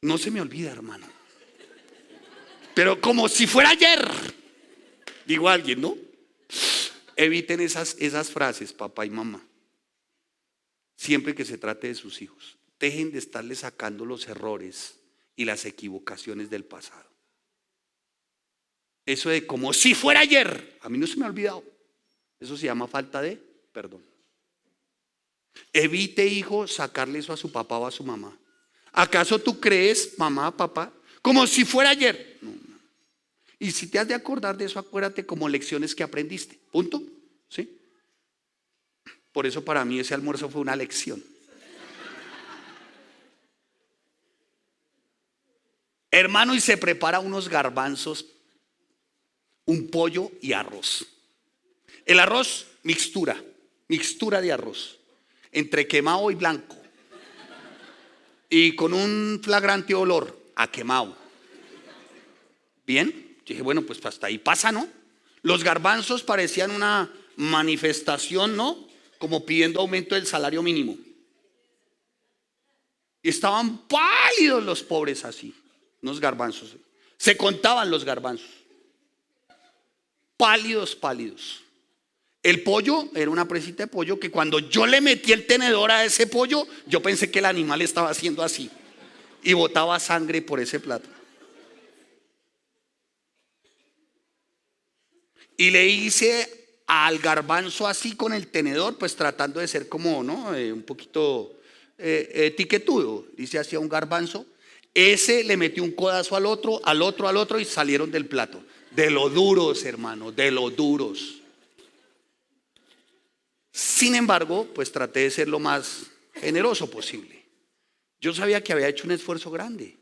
Speaker 1: No se me olvida, hermano. Pero como si fuera ayer, digo a alguien, ¿no? Eviten esas frases, papá y mamá. Siempre que se trate de sus hijos, dejen de estarle sacando los errores y las equivocaciones del pasado. Eso de como si fuera ayer, a mí no se me ha olvidado. Eso se llama falta de perdón. Evite, hijo, sacarle eso a su papá o a su mamá. ¿Acaso tú crees, mamá, papá, como si fuera ayer? No. Y si te has de acordar de eso, acuérdate como lecciones que aprendiste. Punto. ¿Sí? Por eso para mí ese almuerzo fue una lección. Hermano, y se prepara unos garbanzos, un pollo y arroz. El arroz, mixtura de arroz, entre quemado y blanco. Y con un flagrante olor a quemado. Bien. Dije, bueno, pues hasta ahí pasa, ¿no? Los garbanzos parecían una manifestación, ¿no? Como pidiendo aumento del salario mínimo. Y estaban pálidos los pobres así, unos garbanzos. Se contaban los garbanzos. Pálidos, pálidos. El pollo era una presita de pollo que cuando yo le metí el tenedor a ese pollo, yo pensé que el animal estaba haciendo así. Y botaba sangre por ese plato. Y le hice al garbanzo así con el tenedor, pues tratando de ser como, ¿no? Un poquito etiquetudo. Dice así a un garbanzo. Ese le metió un codazo al otro, al otro, al otro y salieron del plato. De lo duros, hermano, de lo duros. Sin embargo, pues traté de ser lo más generoso posible. Yo sabía que había hecho un esfuerzo grande,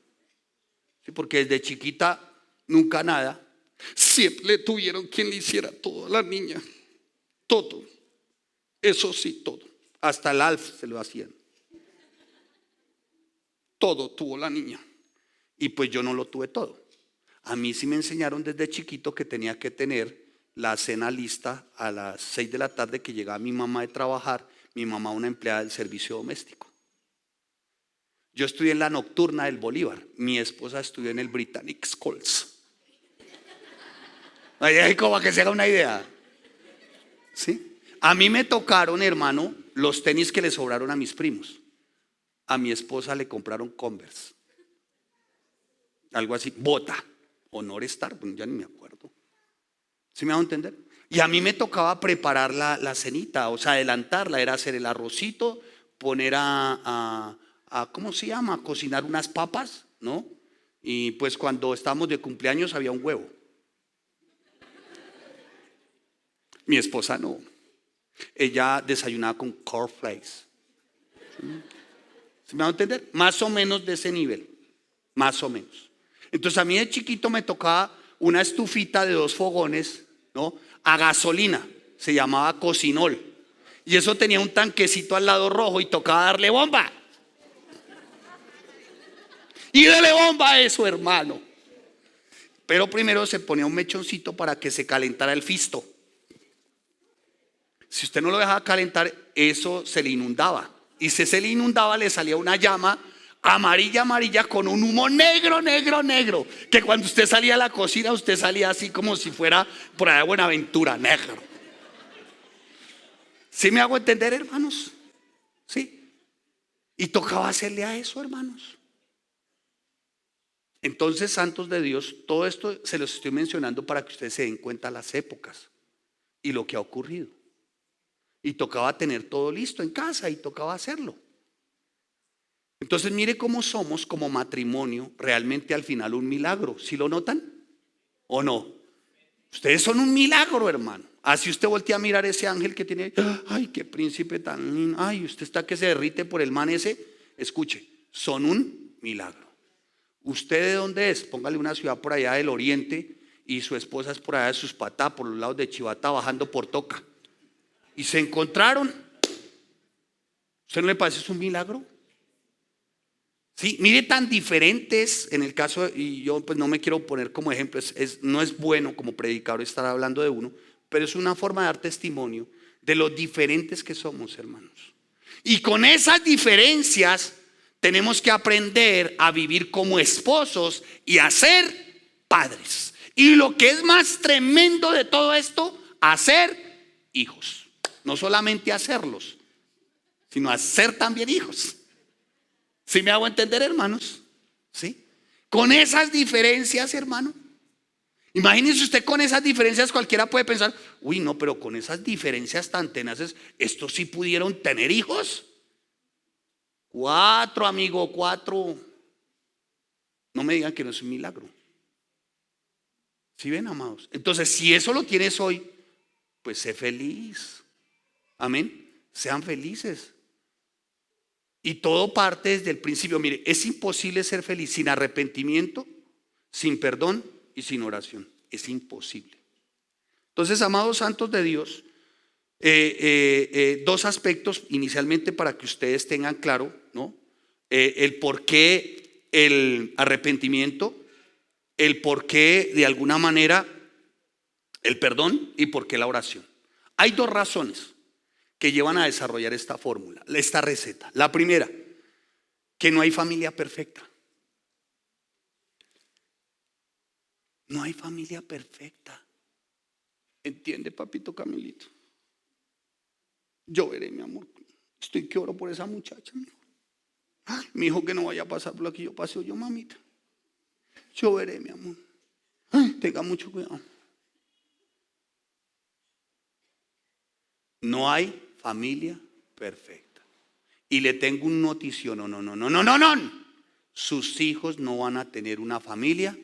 Speaker 1: ¿sí? Porque desde chiquita nunca nada. Siempre le tuvieron quien le hiciera todo a la niña. Todo. Eso sí, todo. Hasta el Alf se lo hacían. Todo tuvo la niña. Y pues yo no lo tuve todo. A mí sí me enseñaron desde chiquito que tenía que tener la cena lista a las 6 de la tarde que llegaba mi mamá de trabajar, mi mamá una empleada del servicio doméstico. Yo estudié en la nocturna del Bolívar, mi esposa estudió en el Britannic Schools. Ahí como que se haga una idea. ¿Sí? A mí me tocaron, hermano, los tenis que le sobraron a mis primos. A mi esposa le compraron Converse. Algo así, bota, Honor Star, bueno, ya ni me acuerdo. ¿Sí me van a entender? Y a mí me tocaba preparar la cenita, o sea, adelantarla, era hacer el arrocito, poner ¿cómo se llama? Cocinar unas papas, ¿no? Y pues cuando estábamos de cumpleaños había un huevo. Mi esposa no. Ella desayunaba con cornflakes. ¿Sí me van a entender? Más o menos de ese nivel, más o menos. Entonces a mí de chiquito me tocaba una estufita de 2 fogones, ¿no? A gasolina, se llamaba cocinol. Y eso tenía un tanquecito al lado rojo y tocaba darle bomba. Y dele bomba a eso, hermano. Pero primero se ponía un mechoncito para que se calentara el fisto. Si usted no lo dejaba calentar, eso se le inundaba. Y si se le inundaba, le salía una llama amarilla, amarilla, con un humo negro, negro, negro. Que cuando usted salía a la cocina, usted salía así como si fuera por allá de Buenaventura, negro. ¿Sí me hago entender, hermanos? Sí. Y tocaba hacerle a eso, hermanos. Entonces, santos de Dios, todo esto se los estoy mencionando para que ustedes se den cuenta las épocas y lo que ha ocurrido. Y tocaba tener todo listo en casa y tocaba hacerlo. Entonces mire cómo somos como matrimonio realmente al final un milagro. ¿Sí lo notan? ¿O no? Ustedes son un milagro, hermano. Así usted voltea a mirar ese ángel que tiene. Ay, qué príncipe tan lindo. Ay, usted está que se derrite por el man ese. Escuche, son un milagro. ¿Usted de dónde es? Póngale una ciudad por allá del oriente y su esposa es por allá de Suspatá, por los lados de Chivatá, bajando por Toca. Y se encontraron. ¿Usted no le parece es un milagro? Sí, mire tan diferentes en el caso, y yo pues no me quiero poner como ejemplo, no es bueno como predicador estar hablando de uno, pero es una forma de dar testimonio de los diferentes que somos, hermanos. Y con esas diferencias tenemos que aprender a vivir como esposos y a ser padres. Y lo que es más tremendo de todo esto, a ser hijos. No solamente hacerlos, sino a ser también hijos. ¿Sí me hago entender, hermanos? ¿Sí? Con esas diferencias, hermano. Imagínense usted con esas diferencias, cualquiera puede pensar, uy, no, pero con esas diferencias tan tenaces, ¿estos sí pudieron tener hijos? 4, amigo, 4. No me digan que no es un milagro. ¿Sí ven, amados? Entonces, si eso lo tienes hoy, pues sé feliz. Amén. Sean felices. Y todo parte desde el principio. Mire, es imposible ser feliz sin arrepentimiento, sin perdón y sin oración. Es imposible. Entonces, amados santos de Dios, 2 aspectos inicialmente para que ustedes tengan claro, ¿no? El por qué el arrepentimiento, el por qué de alguna manera el perdón y por qué la oración. Hay 2 razones que llevan a desarrollar esta fórmula, esta receta. La primera, que no hay familia perfecta. No hay familia perfecta. ¿Entiende, papito Camilito? Yo veré, mi amor. Estoy que oro por esa muchacha, mi hijo. Ay, mi hijo, que no vaya a pasar por lo que yo pasé yo, mamita. Yo veré, mi amor. Ay, tenga mucho cuidado. No hay familia perfecta. Y le tengo un noticio, no. Sus hijos no van a tener una familia.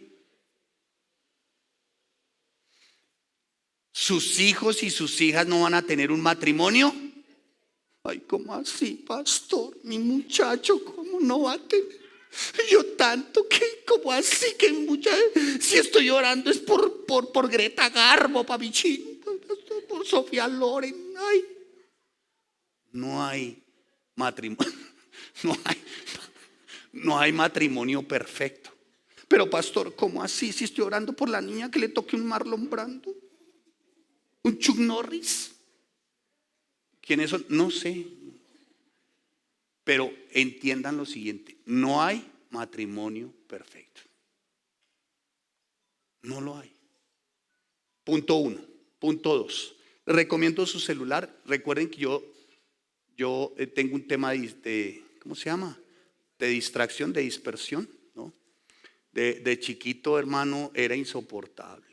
Speaker 1: Sus hijos y sus hijas no van a tener un matrimonio. Ay, ¿cómo así, pastor? Mi muchacho, ¿cómo no va a tener? Yo tanto que, ¿cómo así que si estoy orando es por Greta Garbo, Pavichín, por Sofía Loren? Ay, no hay matrimonio, no hay matrimonio perfecto. Pero pastor, ¿cómo así? Si estoy orando por la niña que le toque un Marlon Brando, un Chuck Norris. ¿Quiénes son? No sé. Pero entiendan lo siguiente: no hay matrimonio perfecto. No lo hay. Punto 1. Punto 2. Recomiendo su celular. Recuerden que yo tengo un tema ¿cómo se llama? De distracción, de dispersión, ¿no? De chiquito, hermano, era insoportable.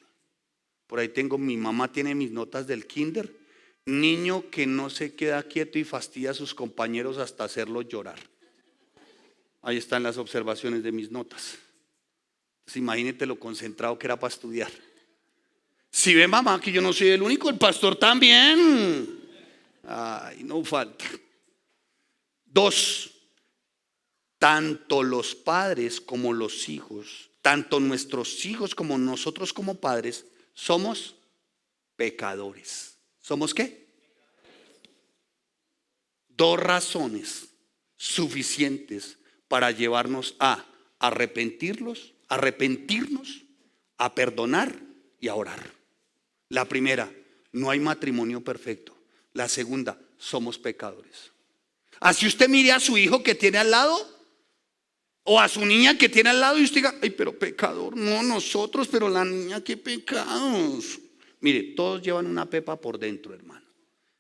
Speaker 1: Por ahí mi mamá tiene mis notas del kinder. Niño que no se queda quieto y fastidia a sus compañeros hasta hacerlos llorar. Ahí están las observaciones de mis notas. Entonces, imagínate lo concentrado que era para estudiar. Si ve, mamá, que yo no soy el único, el pastor también. Ay, no falta. 2. Tanto los padres como los hijos, tanto nuestros hijos como nosotros como padres, somos pecadores. ¿Somos qué? 2 razones suficientes para llevarnos a arrepentirnos, a perdonar y a orar. La primera, no hay matrimonio perfecto. La segunda, somos pecadores. Así usted mire a su hijo que tiene al lado o a su niña que tiene al lado y usted diga, ay, pero pecador, no nosotros, pero la niña, qué pecados. Mire, todos llevan una pepa por dentro, hermano,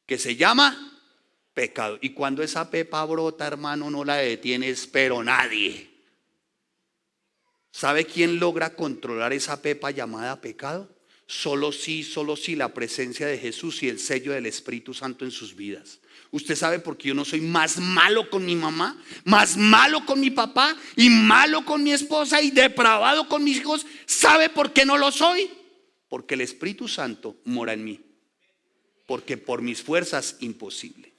Speaker 1: que se llama pecado. Y cuando esa pepa brota, hermano, no la detienes, pero nadie. ¿Sabe quién logra controlar esa pepa llamada pecado? Solo si la presencia de Jesús y el sello del Espíritu Santo en sus vidas. Usted sabe por qué yo no soy más malo con mi mamá, más malo con mi papá y malo con mi esposa y depravado con mis hijos. ¿Sabe por qué no lo soy? Porque el Espíritu Santo mora en mí. Porque por mis fuerzas imposible.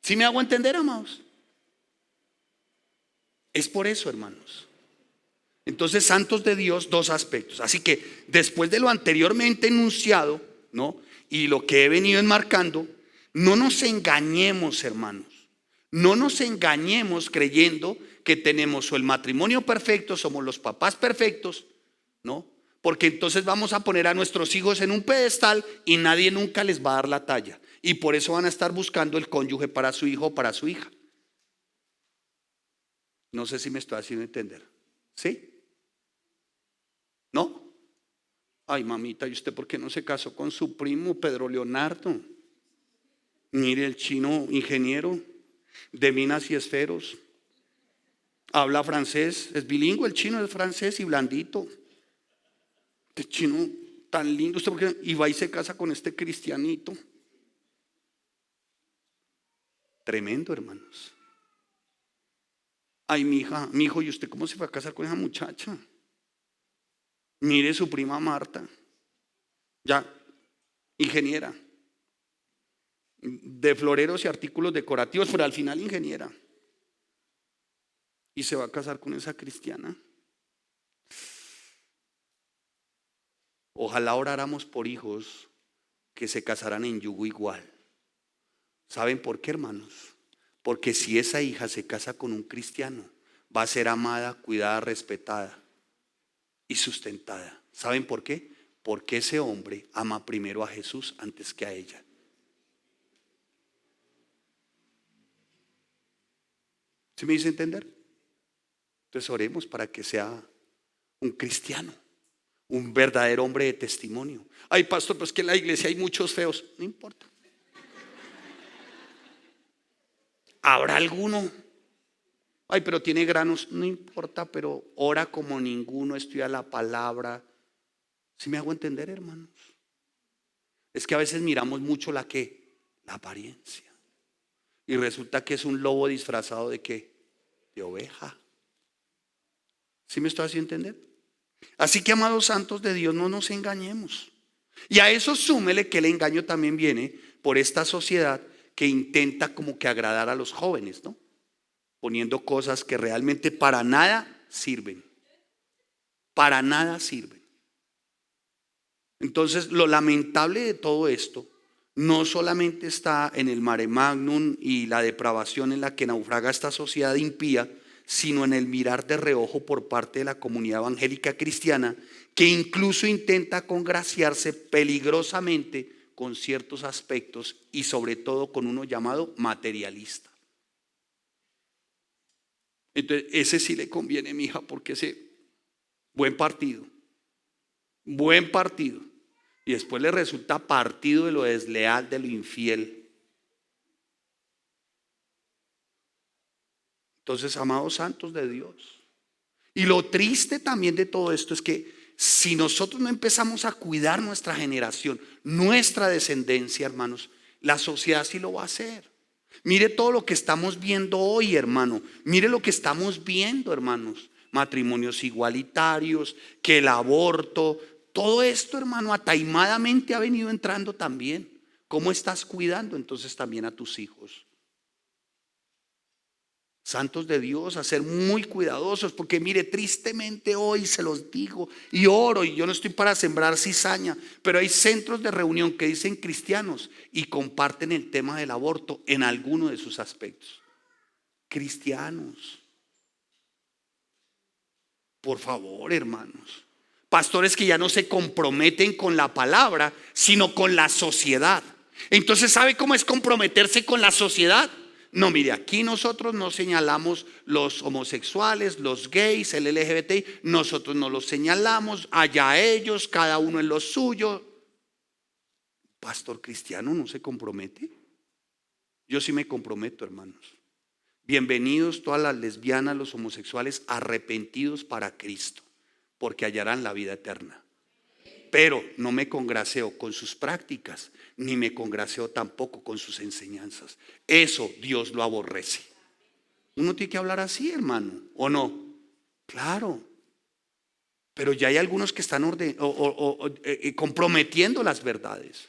Speaker 1: ¿Sí me hago entender, amados? Es por eso, hermanos. Entonces, santos de Dios, 2 aspectos. Así que después de lo anteriormente enunciado, ¿no? Y lo que he venido enmarcando, no nos engañemos, hermanos. No nos engañemos creyendo que tenemos o el matrimonio perfecto, somos los papás perfectos, ¿no? Porque entonces vamos a poner a nuestros hijos en un pedestal y nadie nunca les va a dar la talla. Y por eso van a estar buscando el cónyuge para su hijo o para su hija. No sé si me estoy haciendo entender. ¿Sí? ¿No? Ay, mamita, ¿y usted por qué no se casó con su primo Pedro Leonardo? Mire, el chino ingeniero de minas y esferos. Habla francés, es bilingüe, el chino es francés y blandito. Este chino tan lindo, ¿usted por qué? Y va y se casa con este cristianito. Tremendo, hermanos. Ay, mi hijo, ¿y usted cómo se fue a casar con esa muchacha? Mire su prima Marta, ya ingeniera de floreros y artículos decorativos, pero al final ingeniera. Y se va a casar con esa cristiana. Ojalá oráramos por hijos que se casaran en yugo igual. ¿Saben por qué, hermanos? Porque si esa hija se casa con un cristiano, va a ser amada, cuidada, respetada y sustentada. ¿Saben por qué? Porque ese hombre ama primero a Jesús antes que a ella. ¿Sí me dice entender? Entonces oremos para que sea un cristiano, un verdadero hombre de testimonio. Ay, pastor, pues que en la iglesia hay muchos feos. No importa. ¿Habrá alguno? Ay, pero tiene granos. No importa, pero ora como ninguno, estudia la palabra. ¿Sí me hago entender, hermanos? Es que a veces miramos mucho la apariencia. Y resulta que es un lobo disfrazado de ¿qué? De oveja. ¿Sí me estoy haciendo entender? Así que, amados santos de Dios, no nos engañemos. Y a eso súmele que el engaño también viene por esta sociedad que intenta como que agradar a los jóvenes, ¿no? Poniendo cosas que realmente para nada sirven. Para nada sirven. Entonces, lo lamentable de todo esto no solamente está en el mare magnum y la depravación en la que naufraga esta sociedad impía, sino en el mirar de reojo por parte de la comunidad evangélica cristiana, que incluso intenta congraciarse peligrosamente con ciertos aspectos y sobre todo con uno llamado materialista. Entonces, ese sí le conviene, mija, porque ese buen partido. Y después le resulta partido de lo desleal, de lo infiel. Entonces, amados santos de Dios. Y lo triste también de todo esto es que si nosotros no empezamos a cuidar nuestra generación, nuestra descendencia, hermanos, la sociedad sí lo va a hacer. Mire todo lo que estamos viendo hoy, hermano. Mire lo que estamos viendo, hermanos. Matrimonios igualitarios, que el aborto, todo esto, hermano, ataimadamente ha venido entrando también. ¿Cómo estás cuidando entonces también a tus hijos? Santos de Dios, a ser muy cuidadosos, porque mire, tristemente hoy se los digo y oro, y yo no estoy para sembrar cizaña, pero hay centros de reunión que dicen cristianos y comparten el tema del aborto en alguno de sus aspectos. Cristianos, por favor, hermanos. Pastores que ya no se comprometen con la palabra, sino con la sociedad. Entonces, ¿sabe cómo es comprometerse con la sociedad? No, mire, aquí nosotros no señalamos los homosexuales, los gays, el LGBTI, nosotros no los señalamos, allá ellos, cada uno en lo suyo. ¿Pastor cristiano no se compromete? Yo sí me comprometo, hermanos. Bienvenidos todas las lesbianas, los homosexuales arrepentidos para Cristo, porque hallarán la vida eterna. Pero no me congraceo con sus prácticas, ni me congraceo tampoco con sus enseñanzas. Eso Dios lo aborrece. Uno tiene que hablar así, hermano, ¿o no? Claro. Pero ya hay algunos que están comprometiendo las verdades.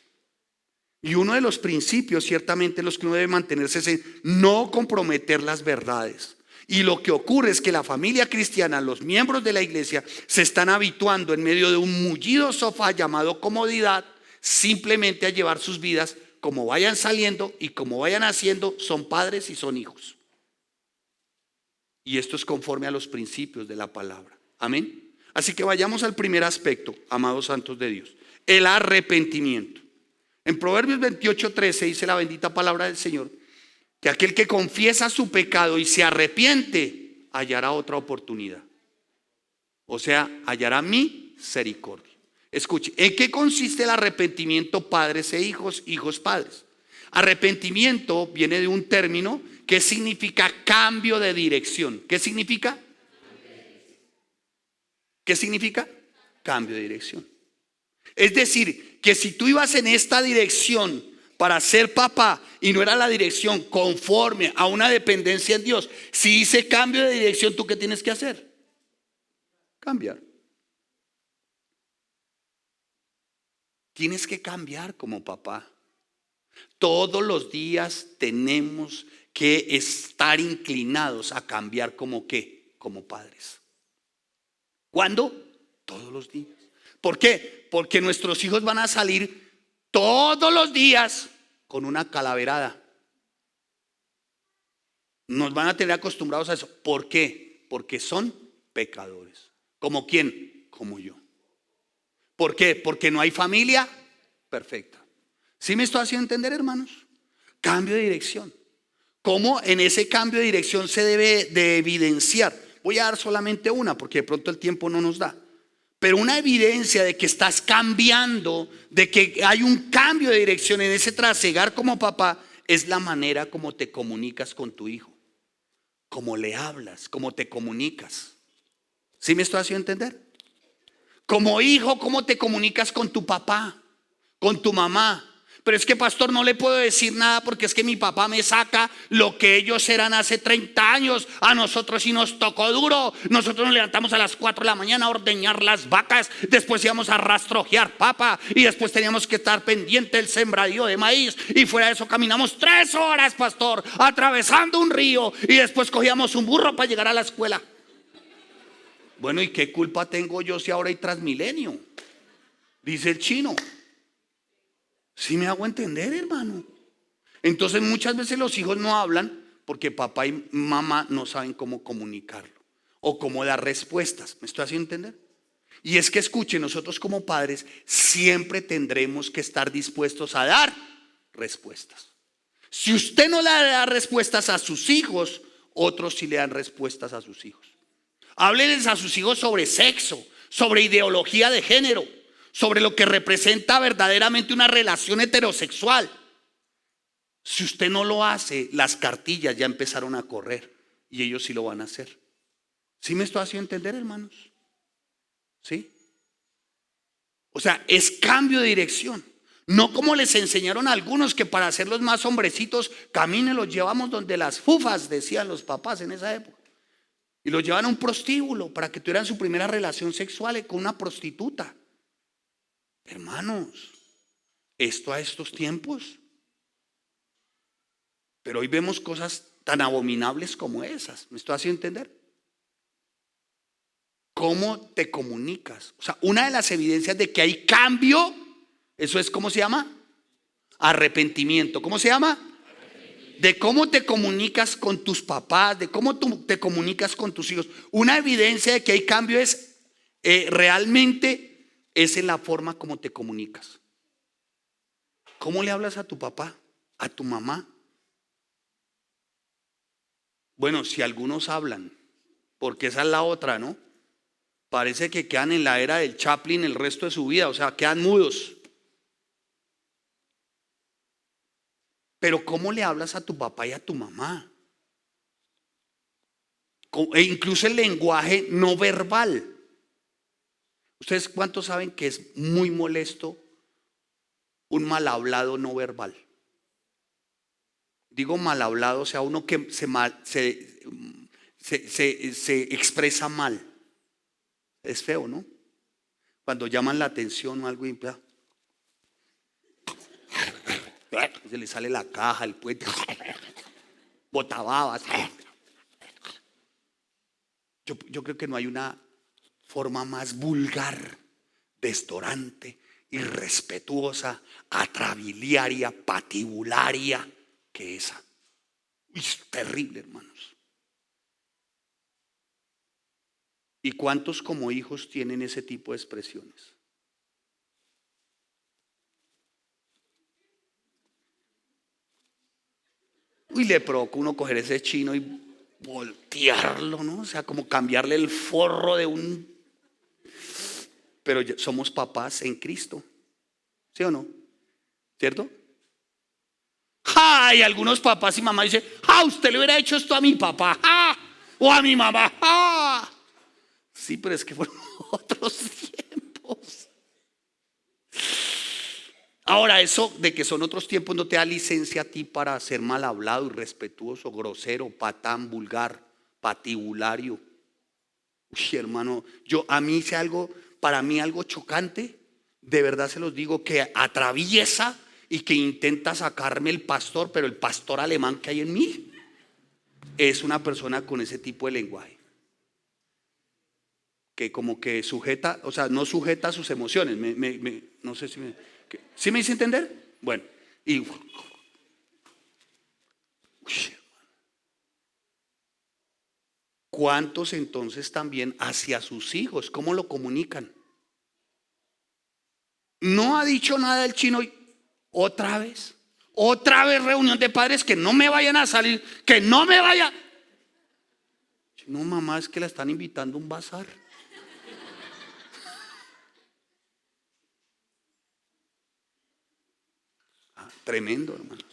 Speaker 1: Y uno de los principios, ciertamente, los que uno debe mantenerse es no comprometer las verdades. Y lo que ocurre es que la familia cristiana, los miembros de la iglesia, se están habituando en medio de un mullido sofá llamado comodidad, simplemente a llevar sus vidas como vayan saliendo y como vayan haciendo, son padres y son hijos. Y esto es conforme a los principios de la palabra. Amén. Así que vayamos al primer aspecto, amados santos de Dios, el arrepentimiento. En Proverbios 28:13 dice la bendita palabra del Señor, que aquel que confiesa su pecado y se arrepiente hallará otra oportunidad. O sea, hallará misericordia. Escuche, ¿en qué consiste el arrepentimiento, padres e hijos, hijos padres? Arrepentimiento viene de un término que significa cambio de dirección. ¿Qué significa? ¿Qué significa? Cambio de dirección. Es decir, que si tú ibas en esta dirección para ser papá y no era la dirección conforme a una dependencia en Dios, si dice cambio de dirección, ¿tú qué tienes que hacer? Cambiar. Tienes que cambiar como papá. Todos los días tenemos que estar inclinados a cambiar como qué, como padres. ¿Cuándo? Todos los días. ¿Por qué? Porque nuestros hijos van a salir todos los días con una calaverada. Nos van a tener acostumbrados a eso. ¿Por qué? Porque son pecadores. ¿Como quién? Como yo. ¿Por qué? Porque no hay familia perfecta. ¿Sí me estoy haciendo entender, hermanos? Cambio de dirección. ¿Cómo en ese cambio de dirección se debe de evidenciar? Voy a dar solamente una porque de pronto el tiempo no nos da. Pero una evidencia de que estás cambiando, de que hay un cambio de dirección en ese trasegar como papá, es la manera como te comunicas con tu hijo, cómo le hablas, cómo te comunicas. ¿Sí me estoy haciendo entender? Como hijo, ¿cómo te comunicas con tu papá? con tu mamá. Pero es que, pastor, no le puedo decir nada porque es que mi papá me saca lo que ellos eran hace 30 años. A nosotros sí nos tocó duro. Nosotros nos levantamos a las 4 de la mañana a ordeñar las vacas. Después íbamos a rastrojear papa. Y después teníamos que estar pendiente del sembradío de maíz. Y fuera de eso caminamos 3 horas, pastor, atravesando un río. Y después cogíamos un burro para llegar a la escuela. Bueno, ¿y qué culpa tengo yo si ahora hay Transmilenio? Dice el chino. ¿Sí me hago entender, hermano? Entonces muchas veces los hijos no hablan porque papá y mamá no saben cómo comunicarlo o cómo dar respuestas. ¿Me estoy haciendo entender? Y es que escuchen, nosotros como padres siempre tendremos que estar dispuestos a dar respuestas. Si usted no le da respuestas a sus hijos, otros sí le dan respuestas a sus hijos. Háblenles a sus hijos sobre sexo, sobre ideología de género, sobre lo que representa verdaderamente una relación heterosexual. Si usted no lo hace, las cartillas ya empezaron a correr y ellos sí lo van a hacer. ¿Sí me estoy haciendo entender, hermanos? ¿Sí? O sea, es cambio de dirección. No como les enseñaron a algunos que para hacerlos más hombrecitos, caminen, los llevamos donde las fufas, decían los papás en esa época. Y los llevan a un prostíbulo para que tuvieran su primera relación sexual con una prostituta. Hermanos, esto a estos tiempos. Pero hoy vemos cosas tan abominables como esas. ¿Me estoy haciendo entender? ¿Cómo te comunicas? O sea, una de las evidencias de que hay cambio, eso es, ¿cómo se llama? Arrepentimiento. ¿Cómo se llama? De cómo te comunicas con tus papás, de cómo tú te comunicas con tus hijos. Una evidencia de que hay cambio es realmente es en la forma como te comunicas. ¿Cómo le hablas a tu papá, a tu mamá? Bueno, si algunos hablan, porque esa es la otra, ¿no? Parece que quedan en la era del Chaplin el resto de su vida, o sea, quedan mudos. Pero ¿cómo le hablas a tu papá y a tu mamá? E incluso el lenguaje no verbal. ¿Ustedes cuántos saben que es muy molesto un mal hablado no verbal? Digo mal hablado, o sea, uno que se expresa mal. Es feo, ¿no? Cuando llaman la atención o algo y se le sale la caja, el puente, botababas. Yo creo que no hay una forma más vulgar, destorante, irrespetuosa, atrabiliaria, patibularia que esa. Es terrible, hermanos. ¿Y cuántos como hijos tienen ese tipo de expresiones? Uy, le provoca uno coger ese chino y voltearlo, ¿no? O sea, como cambiarle el forro de un... Pero somos papás en Cristo, ¿sí o no? ¿Cierto? ¡Ay! Algunos papás y mamás dicen, ¡ah! Usted le hubiera hecho esto a mi papá, ¡ah! O a mi mamá, ¡ah! Sí, pero es que fueron otros tiempos. Ahora, eso de que son otros tiempos no te da licencia a ti para ser mal hablado, irrespetuoso, grosero, patán, vulgar, patibulario. Uy, hermano, a mí hice algo, para mí algo chocante, de verdad se los digo, que atraviesa y que intenta sacarme el pastor, pero el pastor alemán que hay en mí es una persona con ese tipo de lenguaje. Que como que sujeta, o sea, no sujeta sus emociones. No sé si ¿sí me hice entender? Bueno, y ¿cuántos entonces también hacia sus hijos? ¿Cómo lo comunican? No ha dicho nada el chino. Otra vez reunión de padres, que no me vayan a salir, que no me vaya. No, mamá, es que la están invitando a un bazar. Tremendo, hermanos.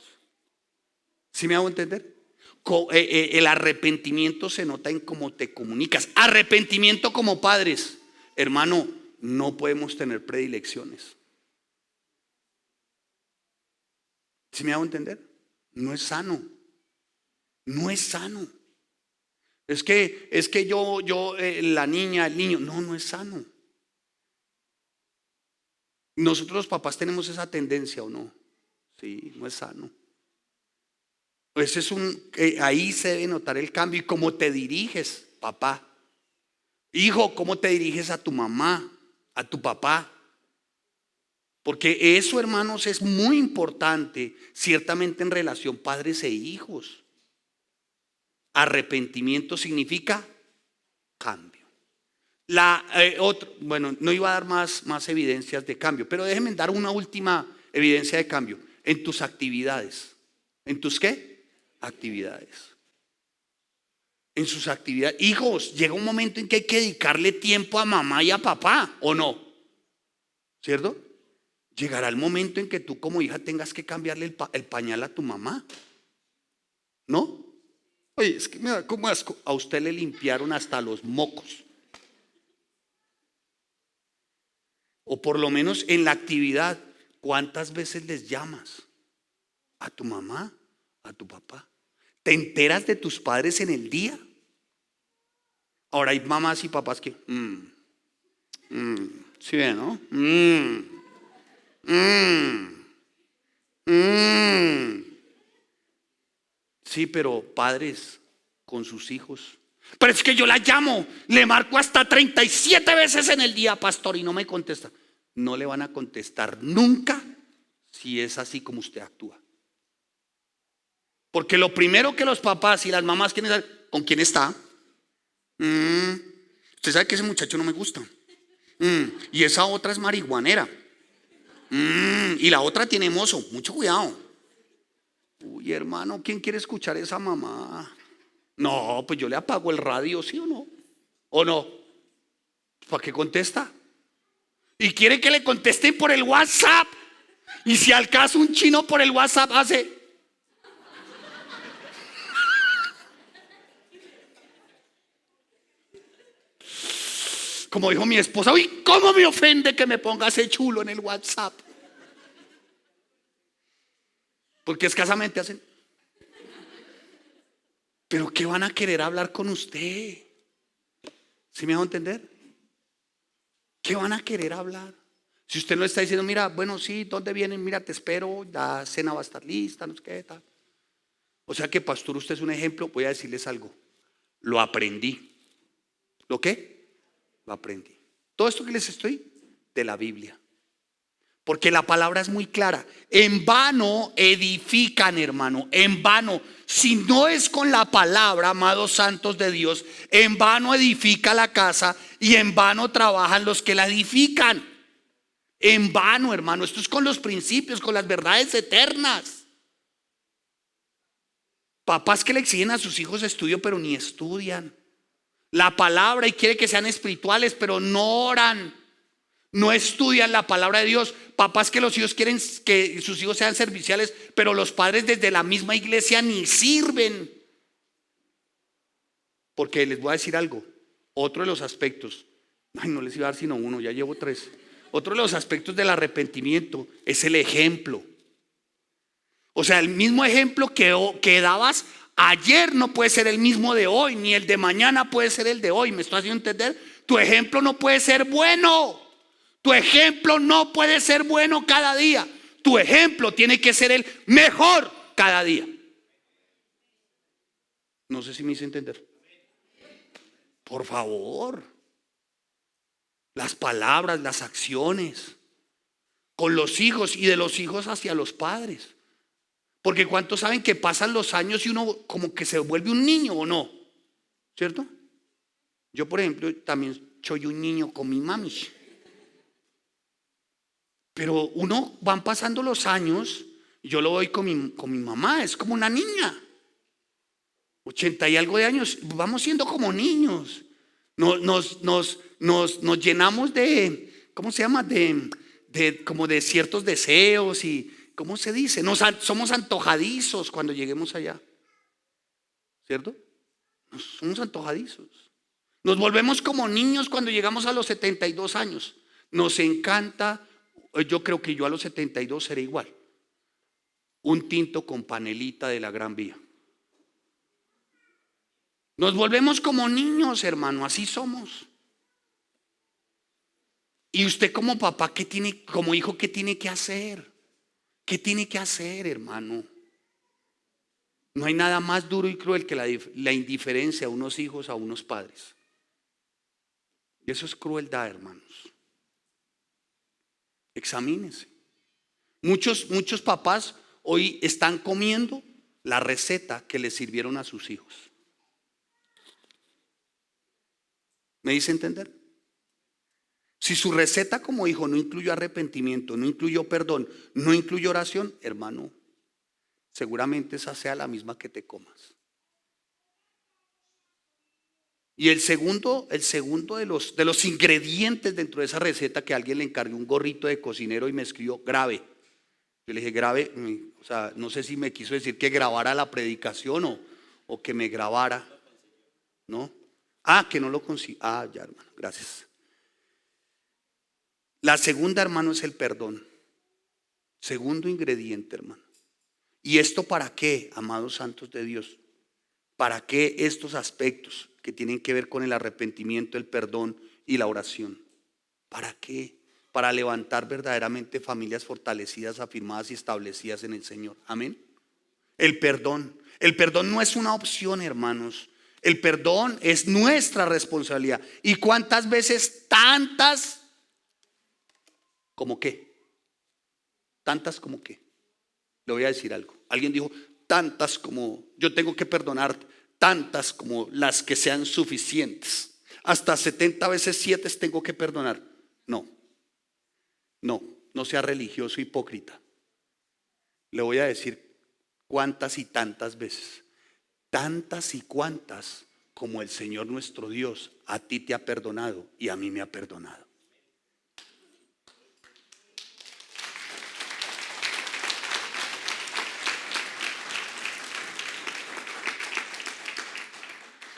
Speaker 1: ¿Sí me hago entender? El arrepentimiento se nota en cómo te comunicas. Arrepentimiento como padres. Hermano, no podemos tener predilecciones. ¿Sí me hago entender? No es sano. No es sano. Es que la niña, el niño, no es sano. Nosotros los papás tenemos esa tendencia, ¿o no? Sí, no es sano. Ese es ahí se debe notar el cambio y cómo te diriges, papá. Hijo, cómo te diriges a tu mamá, a tu papá. Porque eso, hermanos, es muy importante, ciertamente en relación padres e hijos. Arrepentimiento significa cambio. Bueno, no iba a dar más evidencias de cambio, pero déjenme dar una última evidencia de cambio. En tus actividades. ¿En tus qué? Actividades. En sus actividades. Hijos, llega un momento en que hay que dedicarle tiempo a mamá y a papá, ¿o no? ¿Cierto? Llegará el momento en que tú como hija tengas que cambiarle el pañal a tu mamá. ¿No? Oye, es que me da como asco. A usted le limpiaron hasta los mocos. O por lo menos en la actividad, ¿cuántas veces les llamas? ¿A tu mamá? ¿A tu papá? ¿Te enteras de tus padres en el día? Ahora hay mamás y papás que sí ven, ¿no? Sí, pero padres con sus hijos. Pero es que yo la llamo, le marco hasta 37 veces en el día, pastor, y no me contesta. No le van a contestar nunca si es así como usted actúa. Porque lo primero que los papás y las mamás quieren saber, ¿con quién está? Usted sabe que ese muchacho no me gusta. Y esa otra es marihuanera. Y la otra tiene mozo, mucho cuidado. Uy, hermano, ¿quién quiere escuchar a esa mamá? No, pues yo le apago el radio, ¿sí o no? ¿O no? ¿Para qué contesta? Y quiere que le conteste por el WhatsApp. Y si al caso un chino por el WhatsApp hace... Como dijo mi esposa, uy, ¿cómo me ofende que me ponga ese chulo en el WhatsApp? Porque escasamente hacen. Pero ¿qué van a querer hablar con usted? ¿Sí me hago entender? ¿Qué van a querer hablar? Si usted no está diciendo, mira, bueno, sí, ¿dónde vienen? Mira, te espero, la cena va a estar lista, no sé qué tal. O sea que, pastor, usted es un ejemplo. Voy a decirles algo. Lo aprendí. ¿Lo qué? Lo aprendí. Todo esto que les estoy de la Biblia. Porque la palabra es muy clara. En vano edifican, hermano. En vano. Si no es con la palabra, amados santos de Dios, en vano edifica la casa y en vano trabajan los que la edifican. En vano, hermano. Esto es con los principios, con las verdades eternas. Papás que le exigen a sus hijos estudio, pero ni estudian la palabra y quiere que sean espirituales, pero no oran. No estudian la palabra de Dios. Papás que los hijos quieren que sus hijos sean serviciales, pero los padres desde la misma iglesia ni sirven. Porque les voy a decir algo. Otro de los aspectos, no les iba a dar sino uno, ya llevo 3. Otro de los aspectos del arrepentimiento es el ejemplo. O sea, el mismo ejemplo que dabas ayer no puede ser el mismo de hoy, ni el de mañana puede ser el de hoy. ¿Me estoy haciendo entender? Tu ejemplo no puede ser bueno. Tu ejemplo no puede ser bueno cada día. Tu ejemplo tiene que ser el mejor cada día. No sé si me hice entender. Por favor. Las palabras, las acciones. Con los hijos y de los hijos hacia los padres. Porque ¿cuántos saben que pasan los años y uno como que se vuelve un niño o no? ¿Cierto? Yo, por ejemplo, también soy un niño con mi mami. Pero van pasando los años, y yo lo voy con mi mamá, es como una niña. 80 y algo de años, vamos siendo como niños. Nos llenamos de, ¿cómo se llama? Como de ciertos deseos y, ¿cómo se dice? Somos antojadizos cuando lleguemos allá. ¿Cierto? Somos antojadizos. Nos volvemos como niños cuando llegamos a los 72 años. Nos encanta. Yo creo que yo a los 72 seré igual. un tinto con panelita de la Gran Vía. Nos volvemos como niños, hermano, así somos. Y usted como papá, como hijo, ¿qué tiene que hacer? ¿Qué tiene que hacer, hermano? No hay nada más duro y cruel que la indiferencia a unos hijos, a unos padres. Y eso es crueldad, hermanos. Examínense. Muchos papás hoy están comiendo la receta que les sirvieron a sus hijos. ¿Me dice entender? Si su receta como hijo no incluyó arrepentimiento, no incluyó perdón, no incluyó oración, hermano, seguramente esa sea la misma que te comas. Y el segundo de los ingredientes dentro de esa receta, que alguien le encargó un gorrito de cocinero y me escribió grave. Yo le dije grave, o sea, no sé si me quiso decir que grabara la predicación o que me grabara, ¿no? Que no lo consigo. Ya, hermano, gracias. La segunda, hermano, es el perdón. Segundo ingrediente, hermano. ¿Y esto para qué, amados santos de Dios? ¿Para qué estos aspectos que tienen que ver con el arrepentimiento, el perdón y la oración? ¿Para qué? Para levantar verdaderamente familias fortalecidas, afirmadas y establecidas en el Señor. Amén. El perdón. El perdón no es una opción, hermanos. El perdón es nuestra responsabilidad. ¿Y cuántas veces? Tantas como qué. Tantas como qué. Le voy a decir algo. Alguien dijo, tantas como yo tengo que perdonar, tantas como las que sean suficientes. Hasta 70 veces 7 tengo que perdonar. No sea religioso hipócrita. Le voy a decir cuántas y tantas veces. Tantas y cuantas como el Señor nuestro Dios a ti te ha perdonado y a mí me ha perdonado.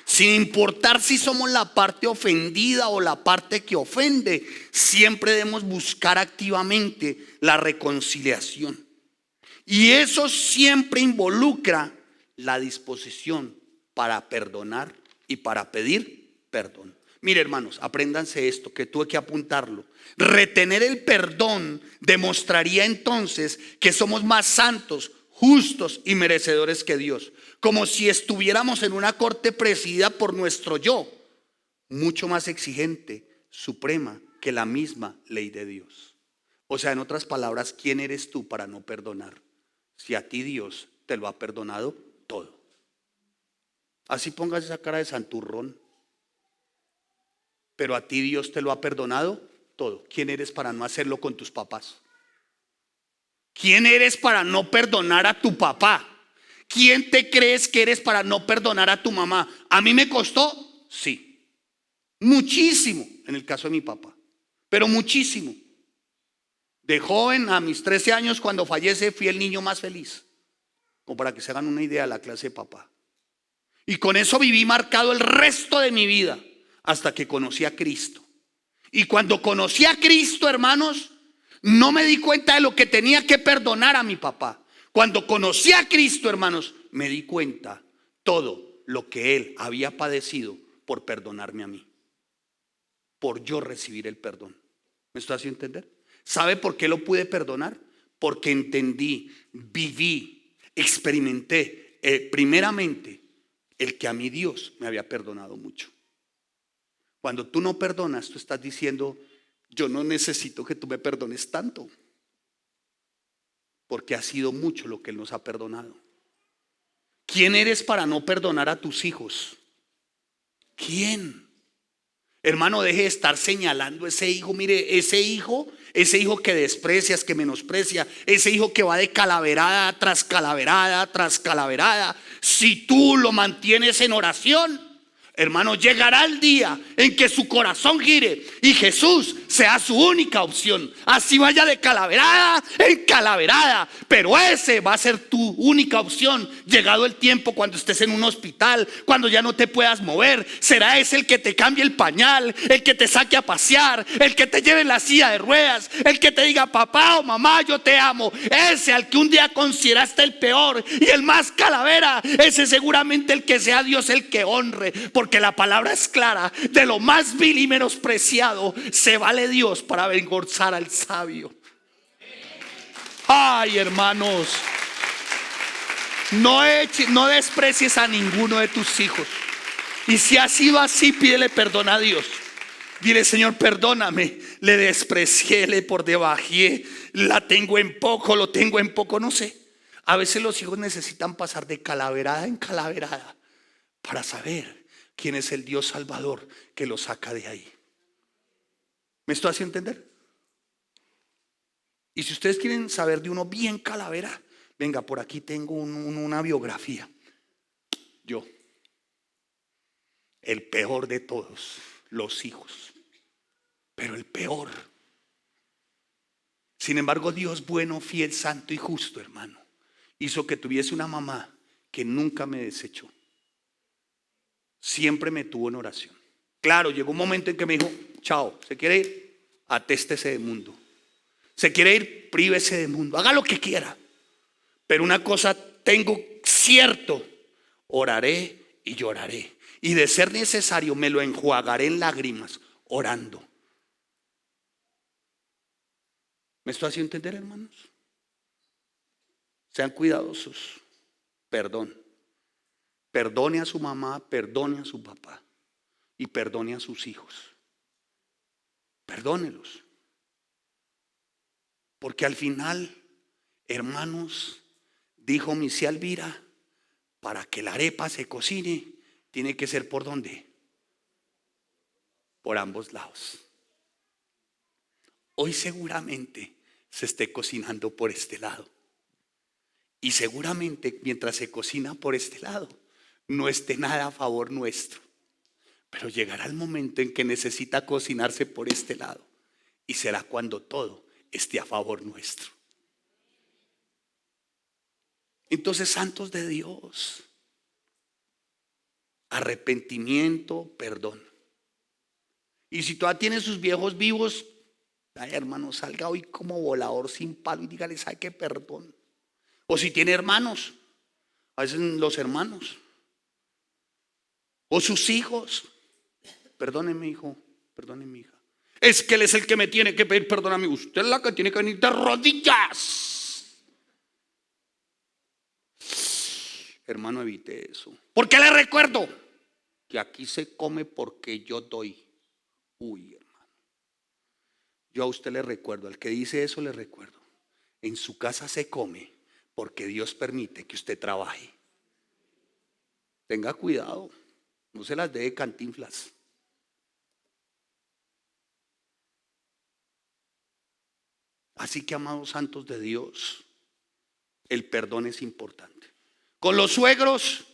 Speaker 1: Sin importar si somos la parte ofendida o la parte que ofende, siempre debemos buscar activamente la reconciliación. Y eso siempre involucra la disposición para perdonar y para pedir perdón. Mire, hermanos, apréndanse esto, que tuve que apuntarlo. Retener el perdón demostraría entonces que somos más santos, justos y merecedores que Dios. Como si estuviéramos en una corte presidida por nuestro yo, mucho más exigente, suprema que la misma ley de Dios. O sea, en otras palabras, ¿quién eres tú para no perdonar? Si a ti Dios te lo ha perdonado todo. Así pongas esa cara de santurrón. Pero a ti Dios te lo ha perdonado todo. ¿Quién eres para no hacerlo con tus papás? ¿Quién eres para no perdonar a tu papá? ¿Quién te crees que eres para no perdonar a tu mamá? ¿A mí me costó? Sí. Muchísimo en el caso de mi papá. Pero muchísimo. De joven, a mis 13 años, cuando fallece, fui el niño más feliz. Como para que se hagan una idea de la clase de papá. Y con eso viví marcado el resto de mi vida, hasta que conocí a Cristo. Y cuando conocí a Cristo, hermanos, no me di cuenta de lo que tenía que perdonar a mi papá. Cuando conocí a Cristo, hermanos, me di cuenta todo lo que Él había padecido por perdonarme a mí. Por yo recibir el perdón. ¿Me estoy haciendo entender? ¿Sabe por qué lo pude perdonar? Porque entendí, viví, experimenté primeramente el que a mi Dios me había perdonado mucho. Cuando tú no perdonas, tú estás diciendo, yo no necesito que tú me perdones tanto. Porque ha sido mucho lo que Él nos ha perdonado. ¿Quién eres para no perdonar a tus hijos? ¿Quién? Hermano, deje de estar señalando a ese hijo. Mire, ese hijo que desprecias, que menosprecia, ese hijo que va de calaverada tras calaverada tras calaverada. Si tú lo mantienes en oración, Hermano, llegará el día en que su corazón gire y Jesús sea su única opción. Así vaya de calaverada en calaverada, pero ese va a ser tu única opción. Llegado el tiempo, cuando estés en un hospital, cuando ya no te puedas mover, será ese el que te cambie el pañal, el que te saque a pasear, el que te lleve en la silla de ruedas, el que te diga: papá o mamá, yo te amo. Ese al que un día consideraste el peor y el más calavera, ese seguramente el que sea Dios el que honre. Porque la palabra es clara: de lo más vil y menospreciado se vale Dios para avergonzar al sabio. Ay, hermanos, no desprecies a ninguno de tus hijos. Y si ha sido así, pídele perdón a Dios. Dile: Señor, perdóname, le desprecié, le por debajé, la tengo en poco, lo tengo en poco, no sé. A veces los hijos necesitan pasar de calaverada en calaverada para saber quién es el Dios Salvador que los saca de ahí. ¿Me estoy haciendo entender? Y si ustedes quieren saber de uno bien calavera, venga, por aquí tengo una biografía. Yo, el peor de todos los hijos, pero el peor. Sin embargo, Dios bueno, fiel, santo y justo, hermano, hizo que tuviese una mamá que nunca me desechó. Siempre me tuvo en oración. Claro, llegó un momento en que me dijo: chao, ¿se quiere ir? Atéstese de mundo. ¿Se quiere ir? Prívese de mundo. Haga lo que quiera. Pero una cosa tengo cierto: oraré y lloraré. Y de ser necesario me lo enjuagaré en lágrimas orando. ¿Me estoy haciendo entender, hermanos? Sean cuidadosos. Perdón. Perdone a su mamá, perdone a su papá y perdone a sus hijos. Perdónelos. Porque al final, hermanos, dijo mi tía Elvira, para que la arepa se cocine, tiene que ser ¿por dónde? Por ambos lados. Hoy seguramente se esté cocinando por este lado. Y seguramente mientras se cocina por este lado, no esté nada a favor nuestro. Pero llegará el momento en que necesita cocinarse por este lado. Y será cuando todo esté a favor nuestro. Entonces, santos de Dios, arrepentimiento, perdón. Y si todavía tiene sus viejos vivos, ay, hermano, salga hoy como volador sin palo y dígale: ¿sabe qué? Perdón. O si tiene hermanos, a veces los hermanos o sus hijos: perdóneme, hijo, perdóneme, hija. Es que él es el que me tiene que pedir perdón a mí. Usted es la que tiene que venir de rodillas. Hermano, evite eso. ¿Por qué le recuerdo? Que aquí se come porque yo doy. Uy, hermano. Yo a usted le recuerdo, al que dice eso le recuerdo: en su casa se come porque Dios permite que usted trabaje. Tenga cuidado, no se las dé de Cantinflas. Así que, amados santos de Dios, el perdón es importante. Con los suegros,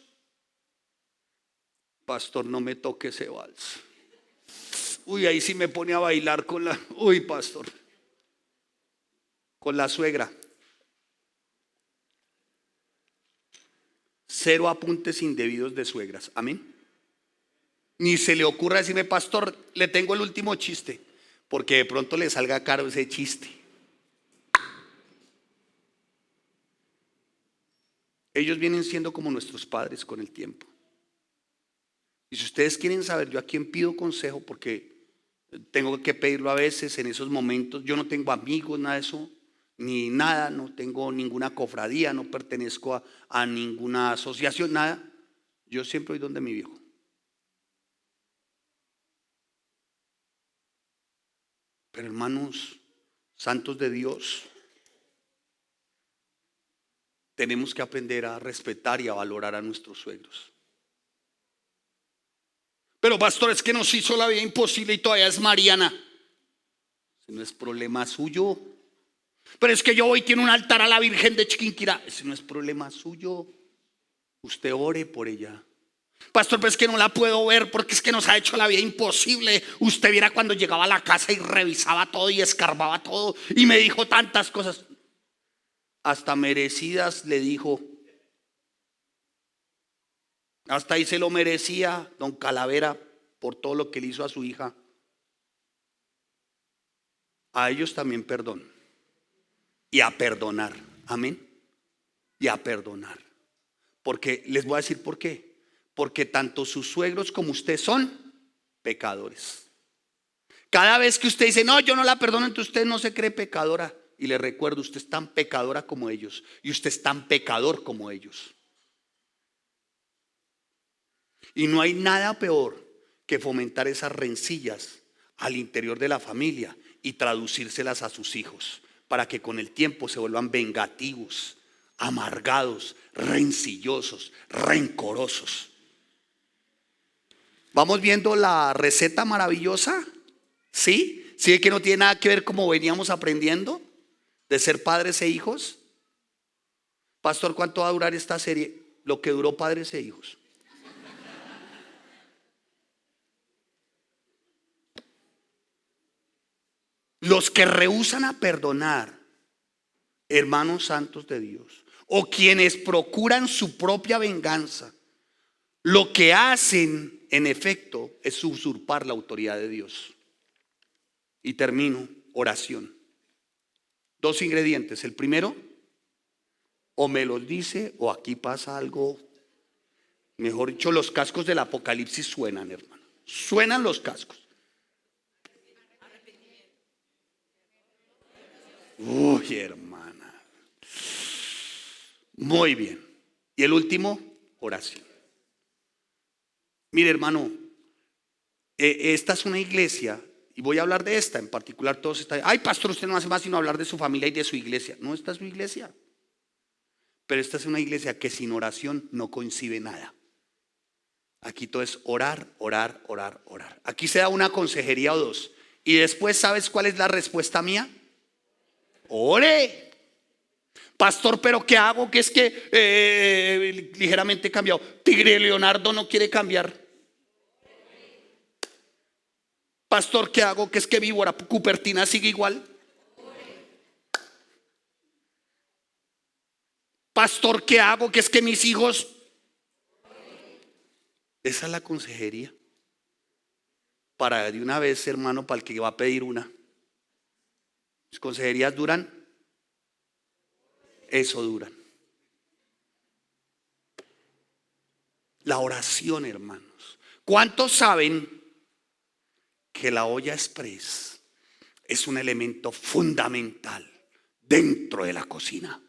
Speaker 1: pastor, no me toque ese vals. Uy, ahí sí me pone a bailar con la... Uy, pastor. Con la suegra. Cero apuntes indebidos de suegras. Amén. Ni se le ocurra decirme: pastor, le tengo el último chiste, porque de pronto le salga caro ese chiste. Ellos vienen siendo como nuestros padres con el tiempo. Y si ustedes quieren saber yo a quién pido consejo, porque tengo que pedirlo a veces en esos momentos. Yo no tengo amigos, nada de eso, ni nada, no tengo ninguna cofradía, no pertenezco a ninguna asociación, nada. Yo siempre voy donde mi viejo. Pero hermanos santos de Dios, tenemos que aprender a respetar y a valorar a nuestros suegros. Pero pastor, es que nos hizo la vida imposible y todavía es Mariana. Ese no es problema suyo. Pero es que yo hoy tiene un altar a la Virgen de Chiquinquirá. Ese no es problema suyo. Usted ore por ella. Pastor, pero es que no la puedo ver porque es que nos ha hecho la vida imposible. Usted viera cuando llegaba a la casa y revisaba todo y escarbaba todo y me dijo tantas cosas. Hasta merecidas le dijo. Hasta ahí se lo merecía don Calavera por todo lo que le hizo a su hija. A ellos también perdón. Y a perdonar. Amén. Y a perdonar. Porque les voy a decir por qué. Porque tanto sus suegros como usted son pecadores. Cada vez que usted dice, no, yo no la perdono, entonces usted no se cree pecadora. Y le recuerdo, usted es tan pecadora como ellos. Y usted es tan pecador como ellos. Y no hay nada peor que fomentar esas rencillas al interior de la familia y traducírselas a sus hijos para que con el tiempo se vuelvan vengativos, amargados, rencillosos, rencorosos. ¿Vamos viendo la receta maravillosa? ¿Sí? ¿Sí que no tiene nada que ver como veníamos aprendiendo de ser padres e hijos? Pastor, ¿cuánto va a durar esta serie? Lo que duró padres e hijos. Los que rehúsan a perdonar, hermanos santos de Dios, o quienes procuran su propia venganza, lo que hacen en efecto es usurpar la autoridad de Dios. Y termino, oración. 2 ingredientes. El primero, o me los dice o aquí pasa algo. Mejor dicho, los cascos del Apocalipsis suenan, hermano. Suenan los cascos. Uy, hermana. Muy bien. Y el último, oración. Mire, hermano, esta es una iglesia, y voy a hablar de esta en particular. Todos están, ay, pastor, usted no hace más sino hablar de su familia y de su iglesia. No, esta es su iglesia. Pero esta es una iglesia que sin oración no concibe nada. Aquí todo es orar, orar, orar, orar. Aquí se da una consejería o dos. Y después, ¿sabes cuál es la respuesta mía? Ore. Pastor, pero ¿qué hago? Que es que ligeramente he cambiado. Tigre Leonardo no quiere cambiar. Pastor, ¿qué hago? Que es que Víbora Cupertina sigue igual. Pastor, ¿qué hago? Que es que mis hijos. Esa es la consejería. Para de una vez, hermano, para el que va a pedir una. Las consejerías duran. Eso duran. La oración, hermanos. ¿Cuántos saben que la olla express es un elemento fundamental dentro de la cocina?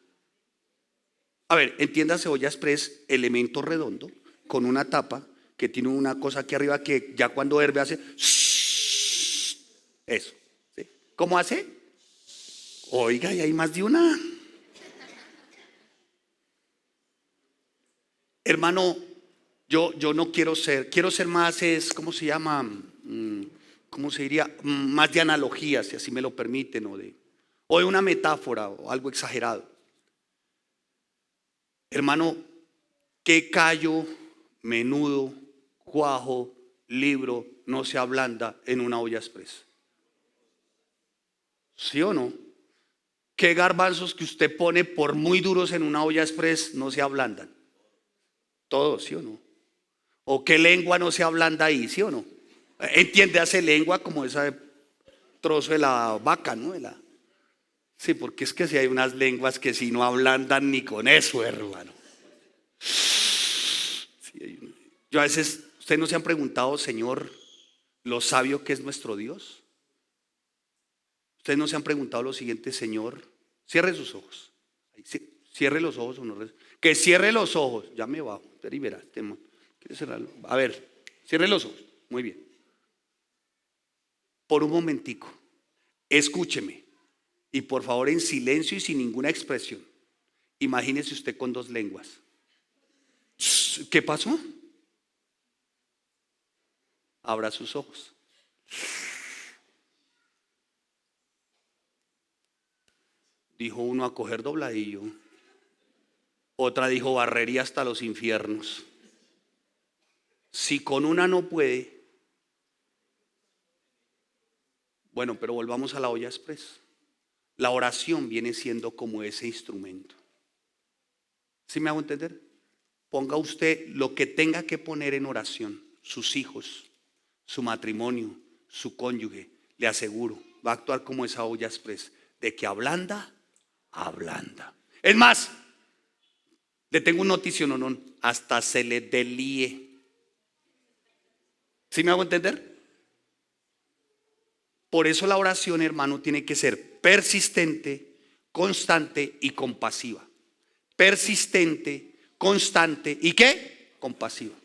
Speaker 1: A ver, entiéndase, olla express, elemento redondo con una tapa que tiene una cosa aquí arriba que ya cuando herve hace eso. ¿Sí? ¿Cómo hace? Oiga, y hay más de una. Hermano, yo no quiero ser más, ¿cómo se llama? ¿Cómo se diría? Más de analogías, si así me lo permiten, o de una metáfora o algo exagerado. Hermano, ¿qué callo, menudo, cuajo, libro no se ablanda en una olla express? ¿Sí o no? ¿Qué garbanzos que usted pone por muy duros en una olla express no se ablandan? Todos, ¿sí o no? ¿O qué lengua no se ablanda ahí, sí o no? Entiende, hace lengua como ese trozo de la vaca, ¿no? Sí, porque es que si hay unas lenguas que si no ablandan ni con eso, hermano. Sí, yo a veces, ustedes no se han preguntado, Señor, lo sabio que es nuestro Dios. Ustedes no se han preguntado lo siguiente, Señor, cierre sus ojos. Cierre los ojos o no. Que cierre los ojos. Ya me bajo. Usted verá, ¿quiere cerrarlo? A ver, cierre los ojos. Muy bien. Por un momentico, escúcheme. Y por favor, en silencio y sin ninguna expresión. Imagínese usted con dos lenguas. ¿Qué pasó? Abra sus ojos. Dijo uno a coger dobladillo. Otra dijo barrería hasta los infiernos. Si con una no puede, bueno, pero volvamos a la olla express. La oración viene siendo como ese instrumento. ¿Sí me hago entender? Ponga usted lo que tenga que poner en oración, sus hijos, su matrimonio, su cónyuge, le aseguro, va a actuar como esa olla express, de que ablanda, ablanda. Es más, le tengo un noticio, no, hasta se le delíe. ¿Sí me hago entender? Por eso la oración, hermano, tiene que ser persistente, constante y compasiva. Persistente, constante y ¿qué? Compasiva.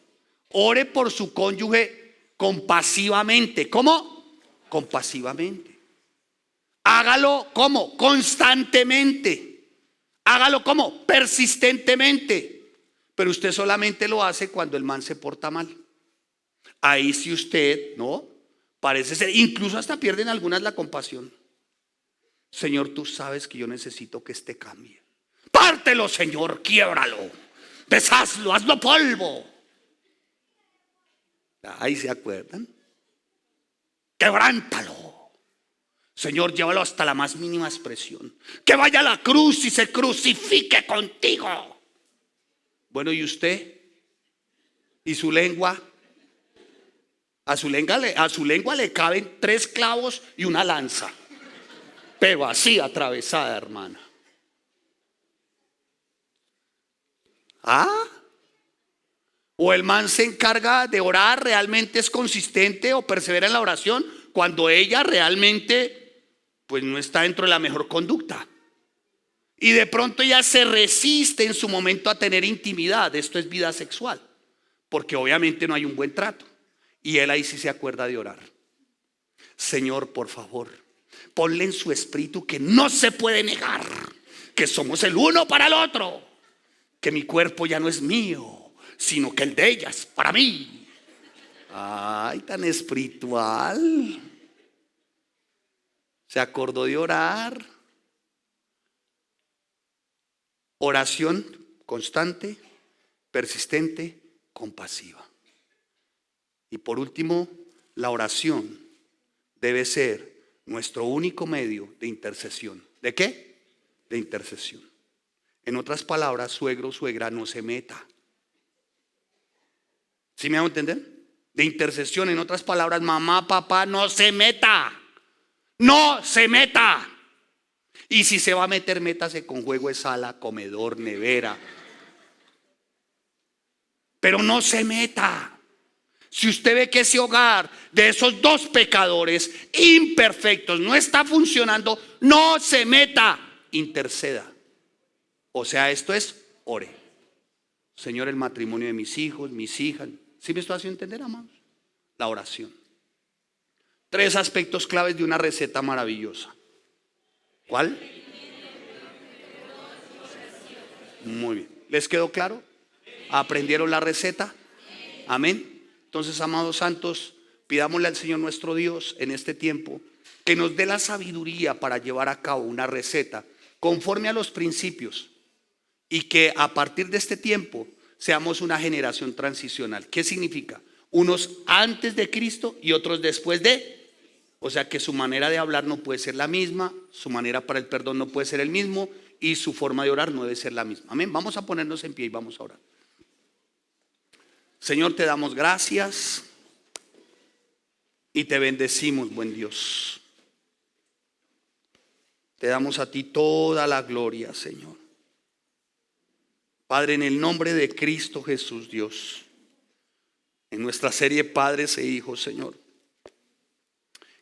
Speaker 1: Ore por su cónyuge compasivamente. ¿Cómo? Compasivamente. Hágalo ¿cómo? Constantemente. Hágalo ¿cómo? Persistentemente. Pero usted solamente lo hace cuando el man se porta mal. Ahí sí usted, ¿no? Parece ser, incluso hasta pierden algunas la compasión. Señor, tú sabes que yo necesito que este cambie. Pártelo, Señor, quiébralo, deshazlo, hazlo polvo. Ahí se acuerdan. Quebrántalo. Señor, llévalo hasta la más mínima expresión. Que vaya a la cruz y se crucifique contigo. Bueno, ¿y usted? ¿Y su lengua? A su lengua le caben 3 clavos y una lanza. Pero así atravesada, hermana. ¿Ah? O el man se encarga de orar, realmente es consistente o persevera en la oración cuando ella realmente pues no está dentro de la mejor conducta. Y de pronto ella se resiste en su momento a tener intimidad. Esto es vida sexual, porque obviamente no hay un buen trato. Y él ahí sí se acuerda de orar. Señor, por favor, ponle en su espíritu que no se puede negar que somos el uno para el otro, que mi cuerpo ya no es mío, sino que el de ella es para mí. Ay, tan espiritual. Se acordó de orar. Oración constante, persistente, compasiva. Y por último, la oración debe ser nuestro único medio de intercesión. ¿De qué? De intercesión. En otras palabras, suegro, suegra, no se meta. ¿Sí me hago entender? De intercesión, en otras palabras, mamá, papá, no se meta. No se meta. Y si se va a meter, métase con juego de sala, comedor, nevera. Pero no se meta. Si usted ve que ese hogar de esos 2 pecadores imperfectos no está funcionando, no se meta, interceda. O sea, esto es ore. Señor, el matrimonio de mis hijos, mis hijas. ¿Sí me estoy haciendo entender, amados? La oración. 3 aspectos claves de una receta maravillosa. ¿Cuál? Muy bien. ¿Les quedó claro? ¿Aprendieron la receta? Amén. Entonces, amados santos, pidámosle al Señor nuestro Dios en este tiempo que nos dé la sabiduría para llevar a cabo una receta conforme a los principios y que a partir de este tiempo seamos una generación transicional. ¿Qué significa? Unos antes de Cristo y otros después de. O sea que su manera de hablar no puede ser la misma, su manera para el perdón no puede ser el mismo y su forma de orar no debe ser la misma. Amén. Vamos a ponernos en pie y vamos a orar. Señor, te damos gracias y te bendecimos, buen Dios. Te damos a ti toda la gloria, Señor. Padre, en el nombre de Cristo Jesús, Dios, en nuestra serie Padres e Hijos, Señor,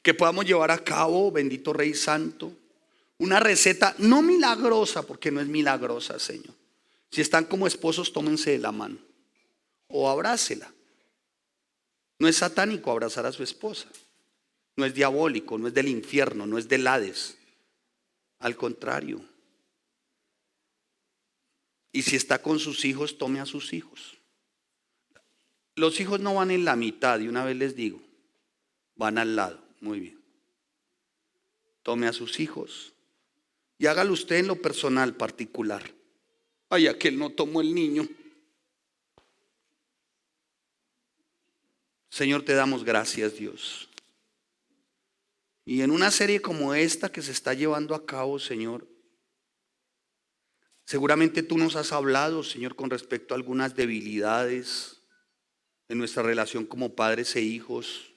Speaker 1: que podamos llevar a cabo, bendito Rey Santo, una receta no milagrosa, porque no es milagrosa, Señor. Si están como esposos, tómense de la mano o abrácela. No es satánico abrazar a su esposa, no es diabólico, no es del infierno, no es del Hades. Al contrario. Y si está con sus hijos, tome a sus hijos. Los hijos no van en la mitad, y una vez les digo, van al lado. Muy bien. Tome a sus hijos y hágalo usted en lo personal, particular. Ay, aquel no tomó el niño. Señor, te damos gracias, Dios. Y en una serie como esta que se está llevando a cabo, Señor, seguramente tú nos has hablado, Señor, con respecto a algunas debilidades en nuestra relación como padres e hijos,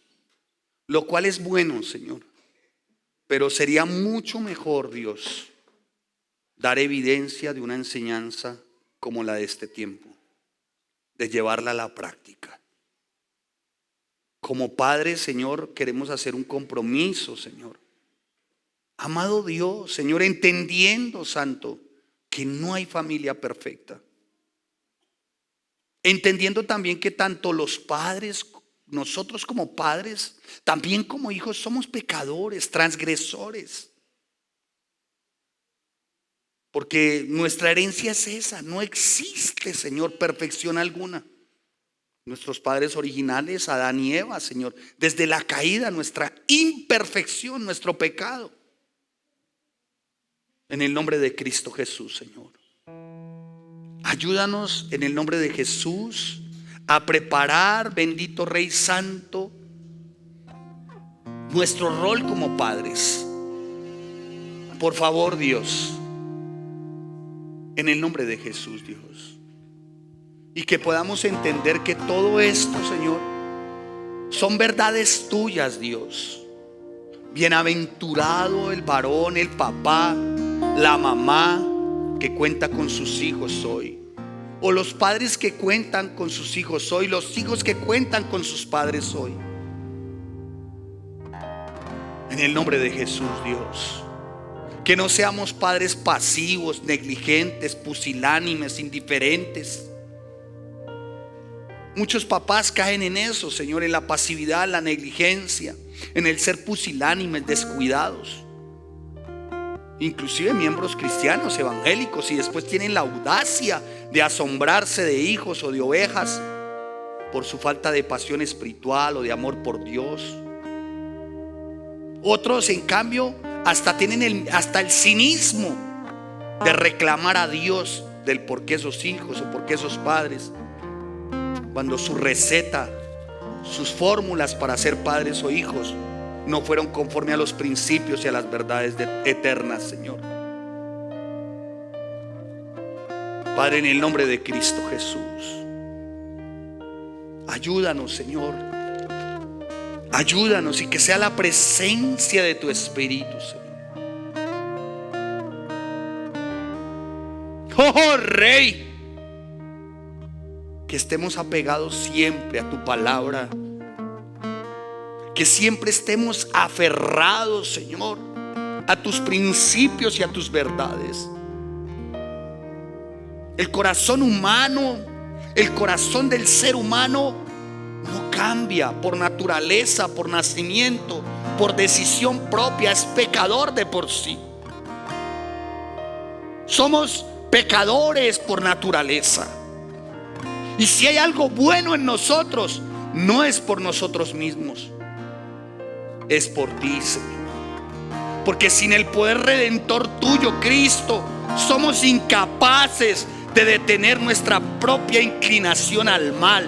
Speaker 1: lo cual es bueno, Señor. Pero sería mucho mejor, Dios, dar evidencia de una enseñanza como la de este tiempo, de llevarla a la práctica. Como padres, Señor, queremos hacer un compromiso, Señor. Amado Dios, Señor, entendiendo, Santo, que no hay familia perfecta. Entendiendo también que tanto los padres, nosotros como padres, también como hijos somos pecadores, transgresores. Porque nuestra herencia es esa, no existe, Señor, perfección alguna. Nuestros padres originales, Adán y Eva, Señor, desde la caída, nuestra imperfección, nuestro pecado. En el nombre de Cristo Jesús, Señor. Ayúdanos en el nombre de Jesús a preparar, bendito Rey Santo, nuestro rol como padres. Por favor, Dios, en el nombre de Jesús, Dios. Y que podamos entender que todo esto, Señor, son verdades tuyas, Dios. Bienaventurado el varón, el papá, la mamá que cuenta con sus hijos hoy. O los padres que cuentan con sus hijos hoy. Los hijos que cuentan con sus padres hoy. En el nombre de Jesús, Dios. Que no seamos padres pasivos, negligentes, pusilánimes, indiferentes. Muchos papás caen en eso, Señor, en la pasividad, la negligencia, en el ser pusilánimes, descuidados. Inclusive miembros cristianos, evangélicos, y después tienen la audacia de asombrarse de hijos o de ovejas por su falta de pasión espiritual o de amor por Dios. Otros, en cambio, hasta tienen hasta el cinismo de reclamar a Dios del por qué esos hijos o por qué esos padres, cuando su receta, sus fórmulas para ser padres o hijos no fueron conforme a los principios y a las verdades eternas, Señor. Padre, en el nombre de Cristo Jesús, ayúdanos, Señor. Ayúdanos y que sea la presencia de tu Espíritu, Señor. Oh, Rey, que estemos apegados siempre a tu palabra. Que siempre estemos aferrados, Señor, a tus principios y a tus verdades. El corazón humano, el corazón del ser humano no cambia por naturaleza, por nacimiento, por decisión propia. Es pecador de por sí. Somos pecadores por naturaleza. Y si hay algo bueno en nosotros, no es por nosotros mismos, es por ti, Señor. Porque sin el poder redentor tuyo, Cristo, somos incapaces de detener nuestra propia inclinación al mal,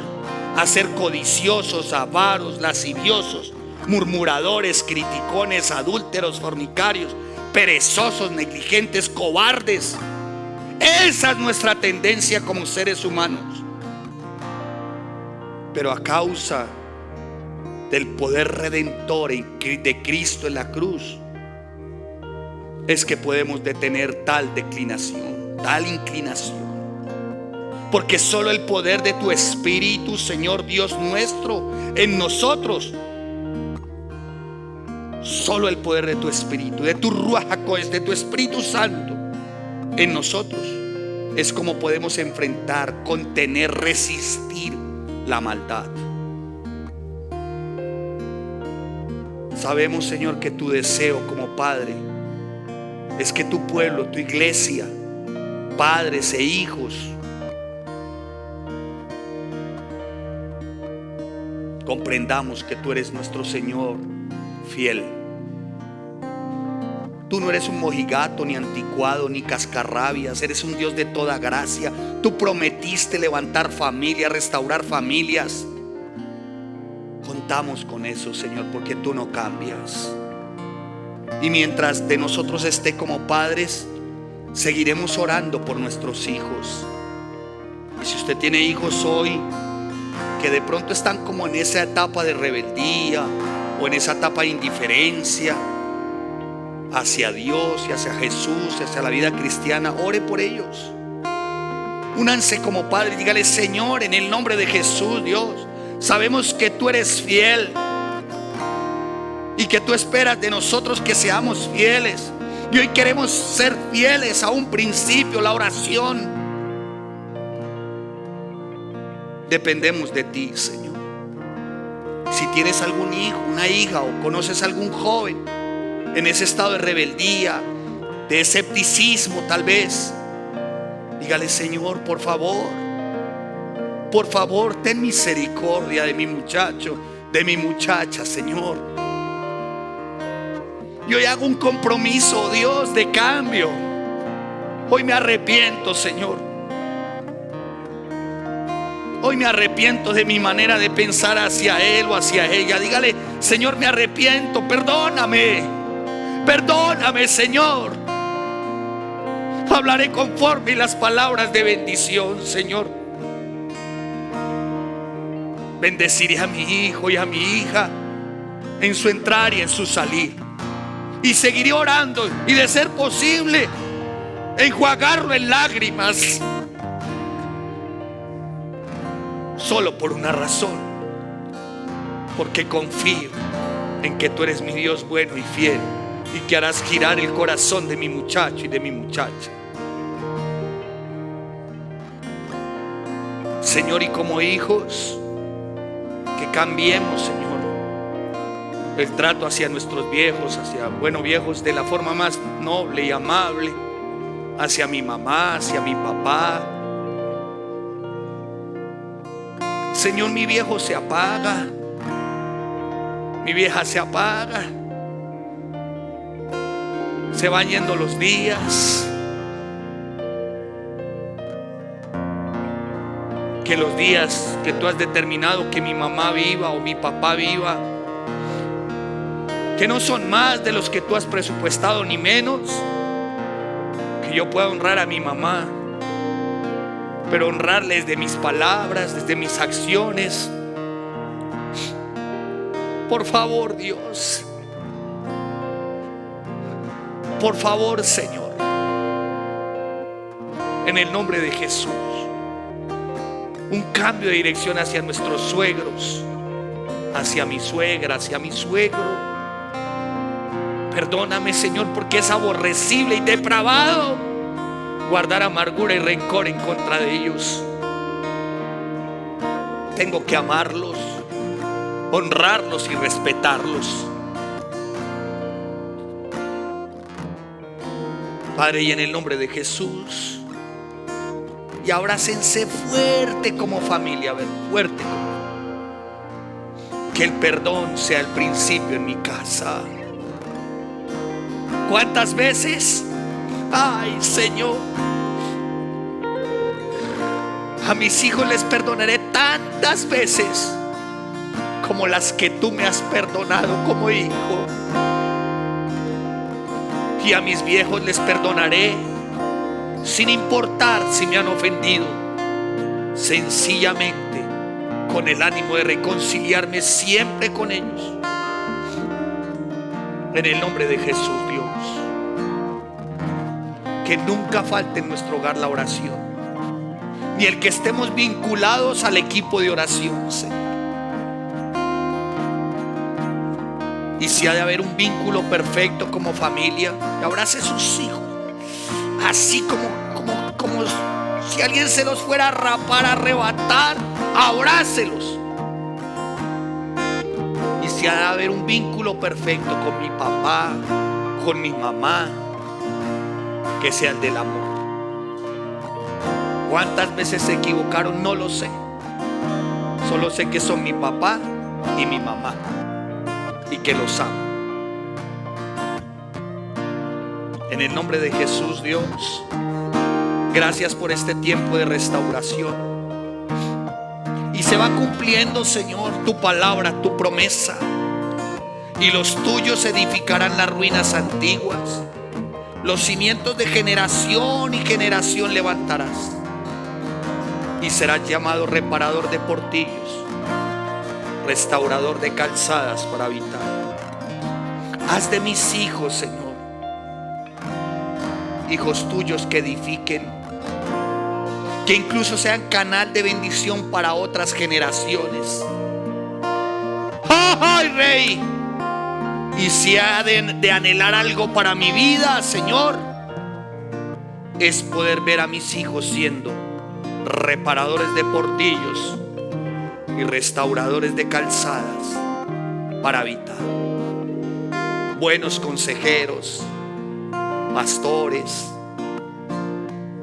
Speaker 1: a ser codiciosos, avaros, lasciviosos, murmuradores, criticones, adúlteros, fornicarios, perezosos, negligentes, cobardes. Esa es nuestra tendencia como seres humanos. Pero a causa del poder redentor de Cristo en la cruz, es que podemos detener tal declinación, tal inclinación. Porque solo el poder de tu Espíritu, Señor Dios nuestro, en nosotros, solo el poder de tu Espíritu, de tu Ruach HaKodesh, de tu Espíritu Santo en nosotros, es como podemos enfrentar, contener, resistir la maldad. Sabemos, Señor, que tu deseo como Padre es que tu pueblo, tu iglesia, padres e hijos, comprendamos que tú eres nuestro Señor fiel. Tú no eres un mojigato, ni anticuado, ni cascarrabias. Eres un Dios de toda gracia. Tú prometiste levantar familias, restaurar familias aguantamos con eso, Señor, porque tú no cambias. Y mientras de nosotros esté como padres, seguiremos orando por nuestros hijos. Y si usted tiene hijos hoy que de pronto están como en esa etapa de rebeldía o en esa etapa de indiferencia hacia Dios y hacia Jesús y hacia la vida cristiana, ore por ellos. Únanse como padres, dígale: Señor, en el nombre de Jesús, Dios, sabemos que tú eres fiel y que tú esperas de nosotros que seamos fieles. Y hoy queremos ser fieles a un principio, la oración. Dependemos de ti, Señor. Si tienes algún hijo, una hija, o conoces algún joven en ese estado de rebeldía, de escepticismo tal vez, dígale: Señor, por favor, ten misericordia de mi muchacho, de mi muchacha, Señor. Y hoy hago un compromiso, Dios, de cambio. Hoy me arrepiento, Señor. Hoy me arrepiento de mi manera de pensar hacia él o hacia ella. Dígale: Señor, me arrepiento, perdóname, Señor. Hablaré conforme las palabras de bendición, Señor. Bendeciré a mi hijo y a mi hija en su entrar y en su salir. Y seguiré orando, y de ser posible, enjuagarlo en lágrimas. Solo por una razón: porque confío en que tú eres mi Dios bueno y fiel, y que harás girar el corazón de mi muchacho y de mi muchacha. Señor, y como hijos, que cambiemos, Señor, el trato hacia nuestros viejos, viejos, de la forma más noble y amable, hacia mi mamá, hacia mi papá. Señor, mi viejo se apaga, mi vieja se apaga, se van yendo los días. Que los días que tú has determinado que mi mamá viva o mi papá viva, que no son más de los que tú has presupuestado, ni menos, que yo pueda honrar a mi mamá, pero honrarle desde mis palabras, desde mis acciones. Por favor, Dios, por favor, Señor, en el nombre de Jesús, un cambio de dirección hacia nuestros suegros, hacia mi suegra, hacia mi suegro. Perdóname, Señor, porque es aborrecible y depravado guardar amargura y rencor en contra de ellos. Tengo que amarlos, honrarlos y respetarlos. Padre, y en el nombre de Jesús, y abrácense fuerte como familia, fuerte. Que el perdón sea el principio en mi casa. ¿Cuántas veces? Ay, Señor, a mis hijos les perdonaré tantas veces como las que tú me has perdonado como hijo. Y a mis viejos les perdonaré sin importar si me han ofendido, sencillamente con el ánimo de reconciliarme siempre con ellos. En el nombre de Jesús, Dios, que nunca falte en nuestro hogar la oración, ni el que estemos vinculados al equipo de oración, Señor. Y si ha de haber un vínculo perfecto como familia, abrace a sus hijos, así como si alguien se los fuera a rapar, a arrebatar, abrácelos. Y si ha de haber un vínculo perfecto con mi papá, con mi mamá, que sea el del amor. ¿Cuántas veces se equivocaron? No lo sé. Solo sé que son mi papá y mi mamá, y que los amo. En el nombre de Jesús, Dios, gracias por este tiempo de restauración. Y se va cumpliendo, Señor, tu palabra, tu promesa. Y los tuyos edificarán las ruinas antiguas. Los cimientos de generación y generación levantarás. Y serás llamado reparador de portillos, restaurador de calzadas para habitar. Haz de mis hijos, Señor, hijos tuyos que edifiquen, que incluso sean canal de bendición para otras generaciones. ¡Ay, Rey! Y si ha de anhelar algo para mi vida, Señor, es poder ver a mis hijos siendo reparadores de portillos y restauradores de calzadas para habitar. Buenos consejeros, pastores,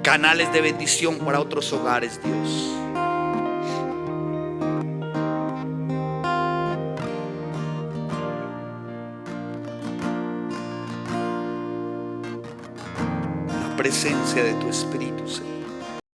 Speaker 1: canales de bendición para otros hogares, Dios. La presencia de tu Espíritu